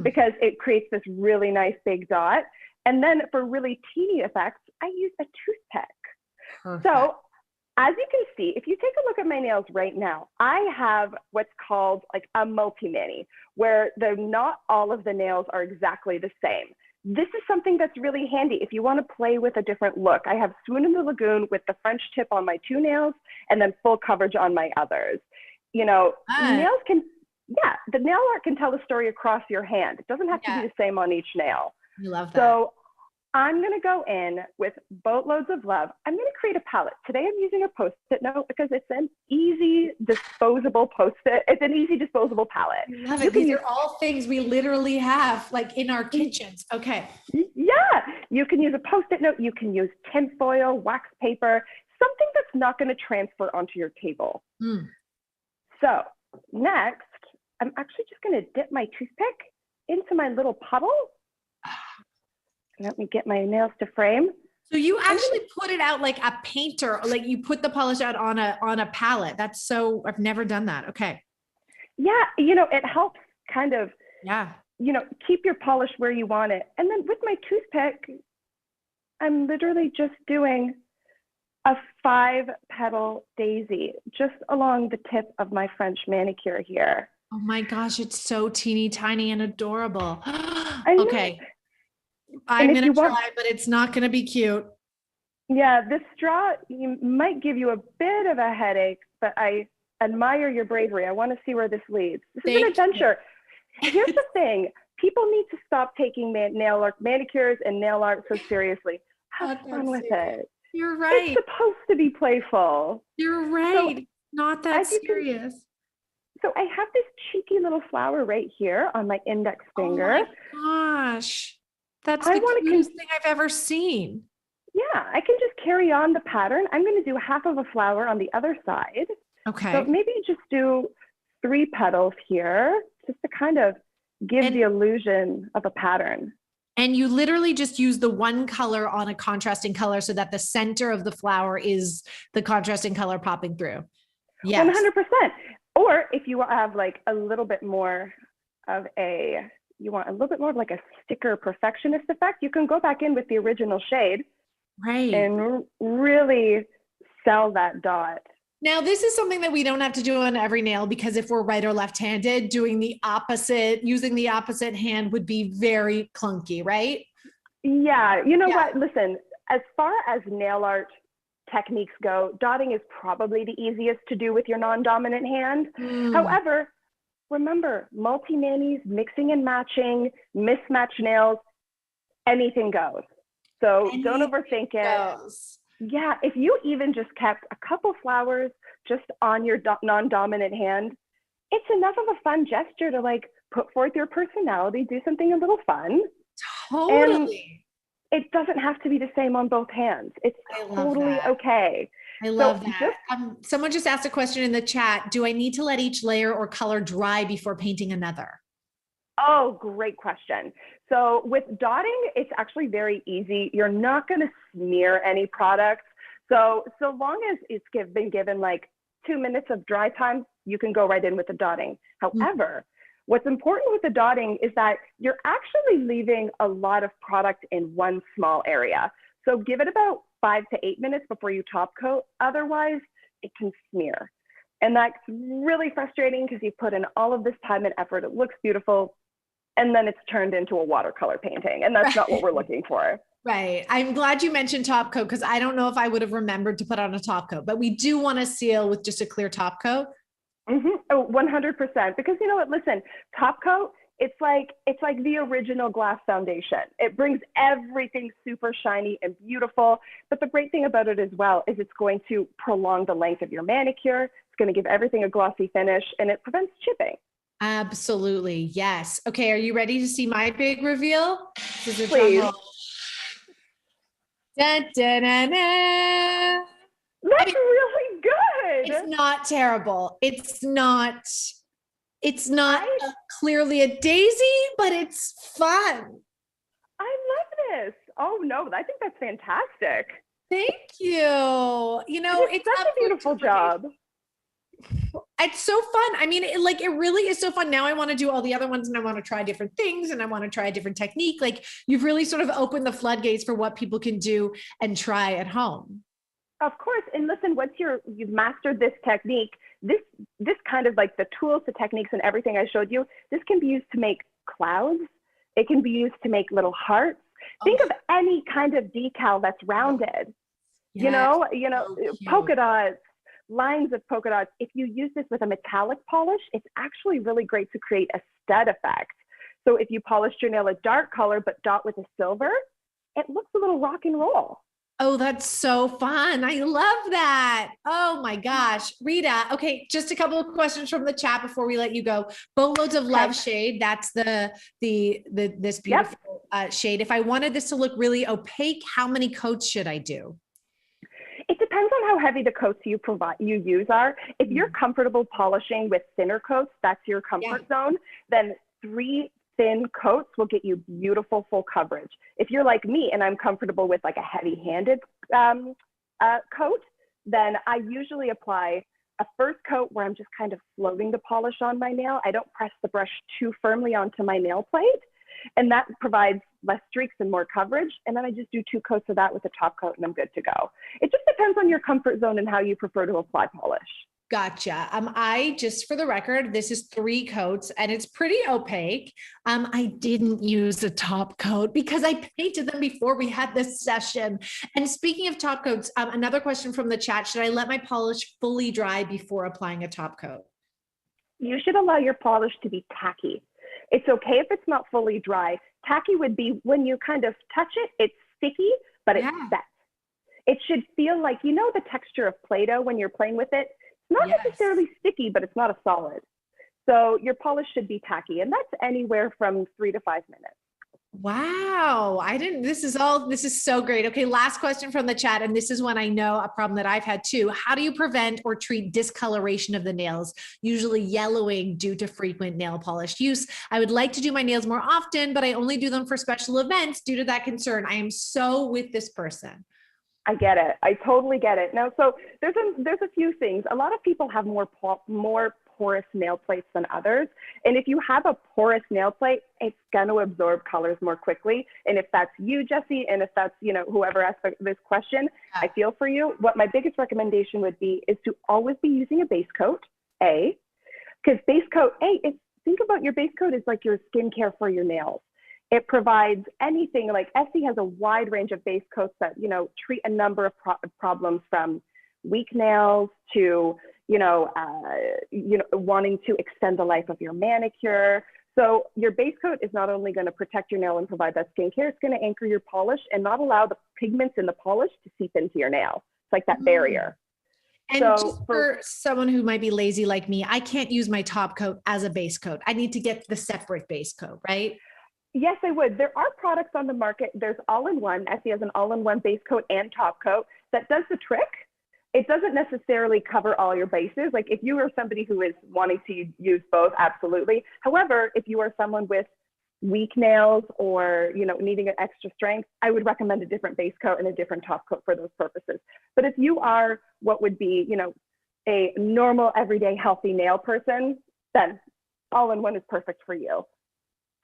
because it creates this really nice big dot. And then for really teeny effects, I use a toothpick. Perfect. So as you can see, if you take a look at my nails right now, I have what's called like a multi-mani, where not all of the nails are exactly the same. This is something that's really handy if you want to play with a different look. I have Swoon in the Lagoon with the French tip on my 2 nails and then full coverage on my others. Nails can, the nail art can tell a story across your hand. It doesn't have to be the same on each nail. I love that. So I'm going to go in with boatloads of love. I'm going to create a palette. Today I'm using a Post-it note because it's an easy disposable Post-it. It's an easy disposable palette. I love it. These are all things we literally have like in our kitchens. Okay. Yeah. You can use a Post-it note. You can use tinfoil, wax paper, something that's not going to transfer onto your table. So next, I'm actually just going to dip my toothpick into my little puddle. Let me get my nails to frame. So you actually put it out like a painter, like you put the polish out on a palette. That's so, I've never done that. Okay. Yeah. It helps kind of, yeah, keep your polish where you want it. And then with my toothpick, I'm literally just doing a 5-petal daisy just along the tip of my French manicure here. Oh my gosh. It's so teeny tiny and adorable. Okay. I'm going to try, but it's not going to be cute. Yeah, this straw might give you a bit of a headache, but I admire your bravery. I want to see where this leads. This is an adventure. Here's the thing. People need to stop taking manicures and nail art so seriously. Have fun with it. You're right. It's supposed to be playful. You're right. So, not that serious. So I have this cheeky little flower right here on my index finger. Oh my gosh. That's the cutest thing I've ever seen. Yeah, I can just carry on the pattern. I'm going to do half of a flower on the other side. Okay. So maybe just do 3 petals here, just to kind of give the illusion of a pattern. And you literally just use the one color on a contrasting color so that the center of the flower is the contrasting color popping through. Yes. 100%. Or if you have like a little bit more of you want a little bit more of like a sticker perfectionist effect, you can go back in with the original shade. Right. And really sell that dot. Now, this is something that we don't have to do on every nail because if we're right or left-handed, using the opposite hand would be very clunky, right? Yeah. What? Listen, as far as nail art techniques go, dotting is probably the easiest to do with your non-dominant hand. However, remember, multi-manis, mixing and matching, mismatched nails, anything goes. So don't overthink it. Yeah, if you even just kept a couple flowers just on your non-dominant hand, it's enough of a fun gesture to like put forth your personality, do something a little fun. Totally. And it doesn't have to be the same on both hands. It's totally okay. I love that. Someone just asked a question in the chat. Do I need to let each layer or color dry before painting another? Oh, great question. So with dotting, it's actually very easy. You're not going to smear any product. So long as it's been given like 2 minutes of dry time, you can go right in with the dotting. However, What's important with the dotting is that you're actually leaving a lot of product in one small area. So give it about 5 to 8 minutes before you top coat. Otherwise, it can smear. And that's really frustrating because you put in all of this time and effort. It looks beautiful, and then it's turned into a watercolor painting. And that's not what we're looking for. Right. I'm glad you mentioned top coat because I don't know if I would have remembered to put on a top coat, but we do want to seal with just a clear top coat. Oh, 100%. Because you know what? Listen, top coat, it's like the original glass foundation. It brings everything super shiny and beautiful. But the great thing about it as well is it's going to prolong the length of your manicure. It's going to give everything a glossy finish, and it prevents chipping. Absolutely. Yes. Okay. Are you ready to see my big reveal? This is a drum Please. roll. Da, da, da, da. That's really good. It's not terrible. It's not clearly a daisy, but it's fun. I love this. Oh no, I think that's fantastic. Thank you. You know, it's such a beautiful job. It's so fun. I mean, it really is so fun. Now I want to do all the other ones and I want to try different things and I want to try a different technique. Like you've really sort of opened the floodgates for what people can do and try at home. Of course. And listen, once you've mastered this technique, this kind of like the tools, the techniques and everything I showed you, this can be used to make clouds. It can be used to make little hearts. Think of any kind of decal that's rounded. Yes. You know, so polka dots, lines of polka dots. If you use this with a metallic polish, it's actually really great to create a stud effect. So if you polished your nail a dark color but dot with a silver, it looks a little rock and roll. Oh, that's so fun. I love that. Oh my gosh. Rita, okay, just a couple of questions from the chat before we let you go. Boatloads of Love shade. That's this beautiful shade. If I wanted this to look really opaque, how many coats should I do? It depends on how heavy the coats you use are. If you're comfortable polishing with thinner coats, that's your comfort zone, then 3 thin coats will get you beautiful full coverage. If you're like me and I'm comfortable with like a heavy-handed coat, then I usually apply a first coat where I'm just kind of floating the polish on my nail. I don't press the brush too firmly onto my nail plate, and that provides less streaks and more coverage. And then I just do 2 coats of that with a top coat and I'm good to go. It just depends on your comfort zone and how you prefer to apply polish. Gotcha. I just for the record, this is 3 coats and it's pretty opaque. I didn't use a top coat because I painted them before we had this session. And speaking of top coats, another question from the chat, should I let my polish fully dry before applying a top coat? You should allow your polish to be tacky. It's okay if it's not fully dry. Tacky would be when you kind of touch it, it's sticky, but it's set. It should feel like, you know, the texture of Play-Doh when you're playing with it? Not necessarily sticky, but it's not a solid. So your polish should be tacky, and that's anywhere from 3 to 5 minutes. Wow. This is so great. Okay. Last question from the chat. And this is one I know a problem that I've had too. How do you prevent or treat discoloration of the nails, usually yellowing due to frequent nail polish use? I would like to do my nails more often, but I only do them for special events due to that concern. I am so with this person. I get it. I totally get it. Now, so there's a few things. A lot of people have more porous nail plates than others. And if you have a porous nail plate, it's going to absorb colors more quickly. And if that's you, Jessie, and if that's, you know, whoever asked this question, I feel for you. What my biggest recommendation would be is to always be using a base coat, because base coat, think about your base coat as like your skincare for your nails. It provides anything, like Essie has a wide range of base coats that, you know, treat a number of problems from weak nails to, wanting to extend the life of your manicure. So your base coat is not only going to protect your nail and provide that skincare, it's going to anchor your polish and not allow the pigments in the polish to seep into your nail. It's like that barrier. And so just for someone who might be lazy like me, I can't use my top coat as a base coat. I need to get the separate base coat, right? Yes, I would. There are products on the market. There's all-in-one. Essie has an all-in-one base coat and top coat that does the trick. It doesn't necessarily cover all your bases. Like if you are somebody who is wanting to use both, absolutely. However, if you are someone with weak nails or, you know, needing an extra strength, I would recommend a different base coat and a different top coat for those purposes. But if you are what would be, you know, a normal, everyday, healthy nail person, then all-in-one is perfect for you.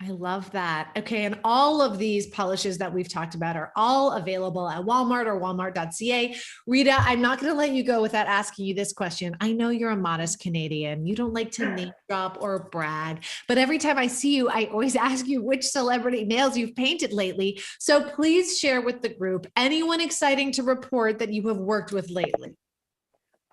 I love that. Okay. And all of these polishes that we've talked about are all available at Walmart or walmart.ca. Rita, I'm not going to let you go without asking you this question. I know you're a modest Canadian. You don't like to name drop or brag, but every time I see you, I always ask you which celebrity nails you've painted lately. So please share with the group anyone exciting to report that you have worked with lately.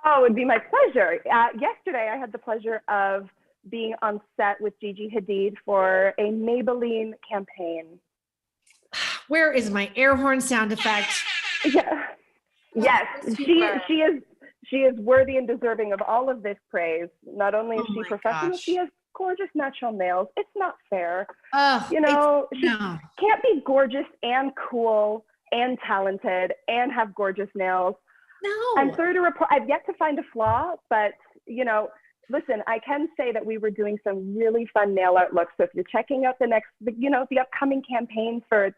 Oh, it would be my pleasure. Yesterday, I had the pleasure of being on set with Gigi Hadid for a Maybelline campaign. Where is my air horn sound effect? Yeah. Yes, she is worthy and deserving of all of this praise. Not only is she professional, she has gorgeous natural nails. It's not fair. You know, she can't be gorgeous and cool and talented and have gorgeous nails. No. I'm sorry to report, I've yet to find a flaw, but you know, listen, I can say that we were doing some really fun nail art looks. So if you're checking out the upcoming campaigns for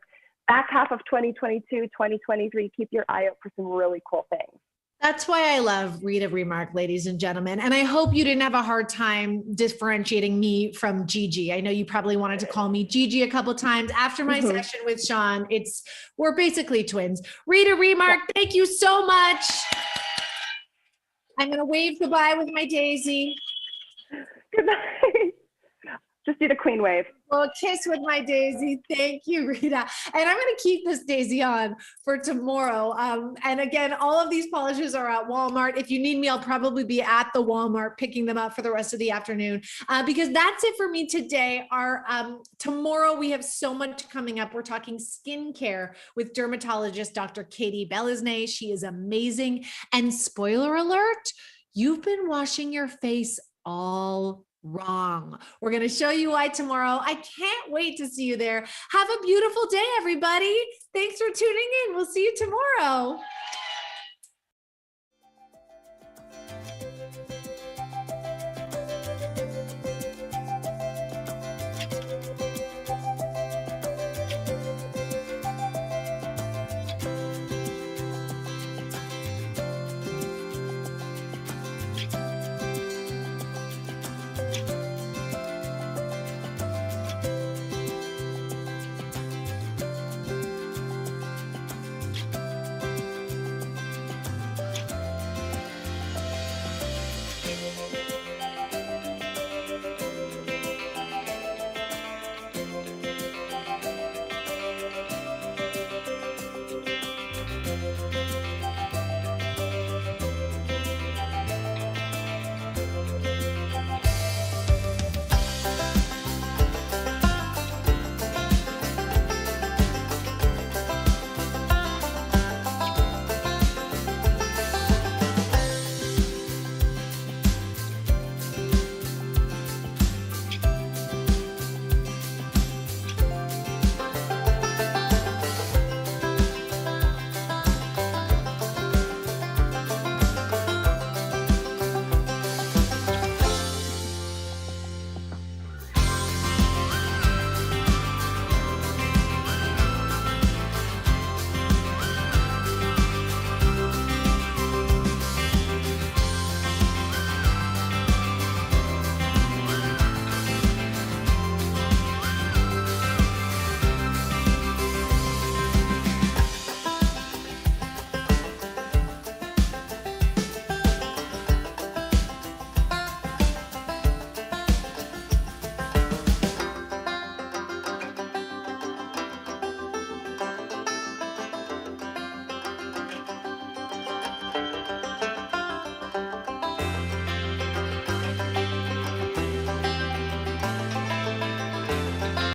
back half of 2022, 2023, keep your eye out for some really cool things. That's why I love Rita Remark, ladies and gentlemen. And I hope you didn't have a hard time differentiating me from Gigi. I know you probably wanted to call me Gigi a couple of times after my session with Sean. We're basically twins. Rita Remark, thank you so much. I'm going to wave goodbye with my daisy. Goodbye. Just do the queen wave. Well, kiss with my daisy. Thank you, Rita. And I'm going to keep this daisy on for tomorrow. And again, all of these polishes are at Walmart. If you need me, I'll probably be at the Walmart picking them up for the rest of the afternoon because that's it for me today. Tomorrow we have so much coming up. We're talking skincare with dermatologist Dr. Katie Bellisnay. She is amazing. And spoiler alert, you've been washing your face all wrong. We're going to show you why tomorrow. I can't wait to see you there. Have a beautiful day, everybody. Thanks for tuning in. We'll see you tomorrow.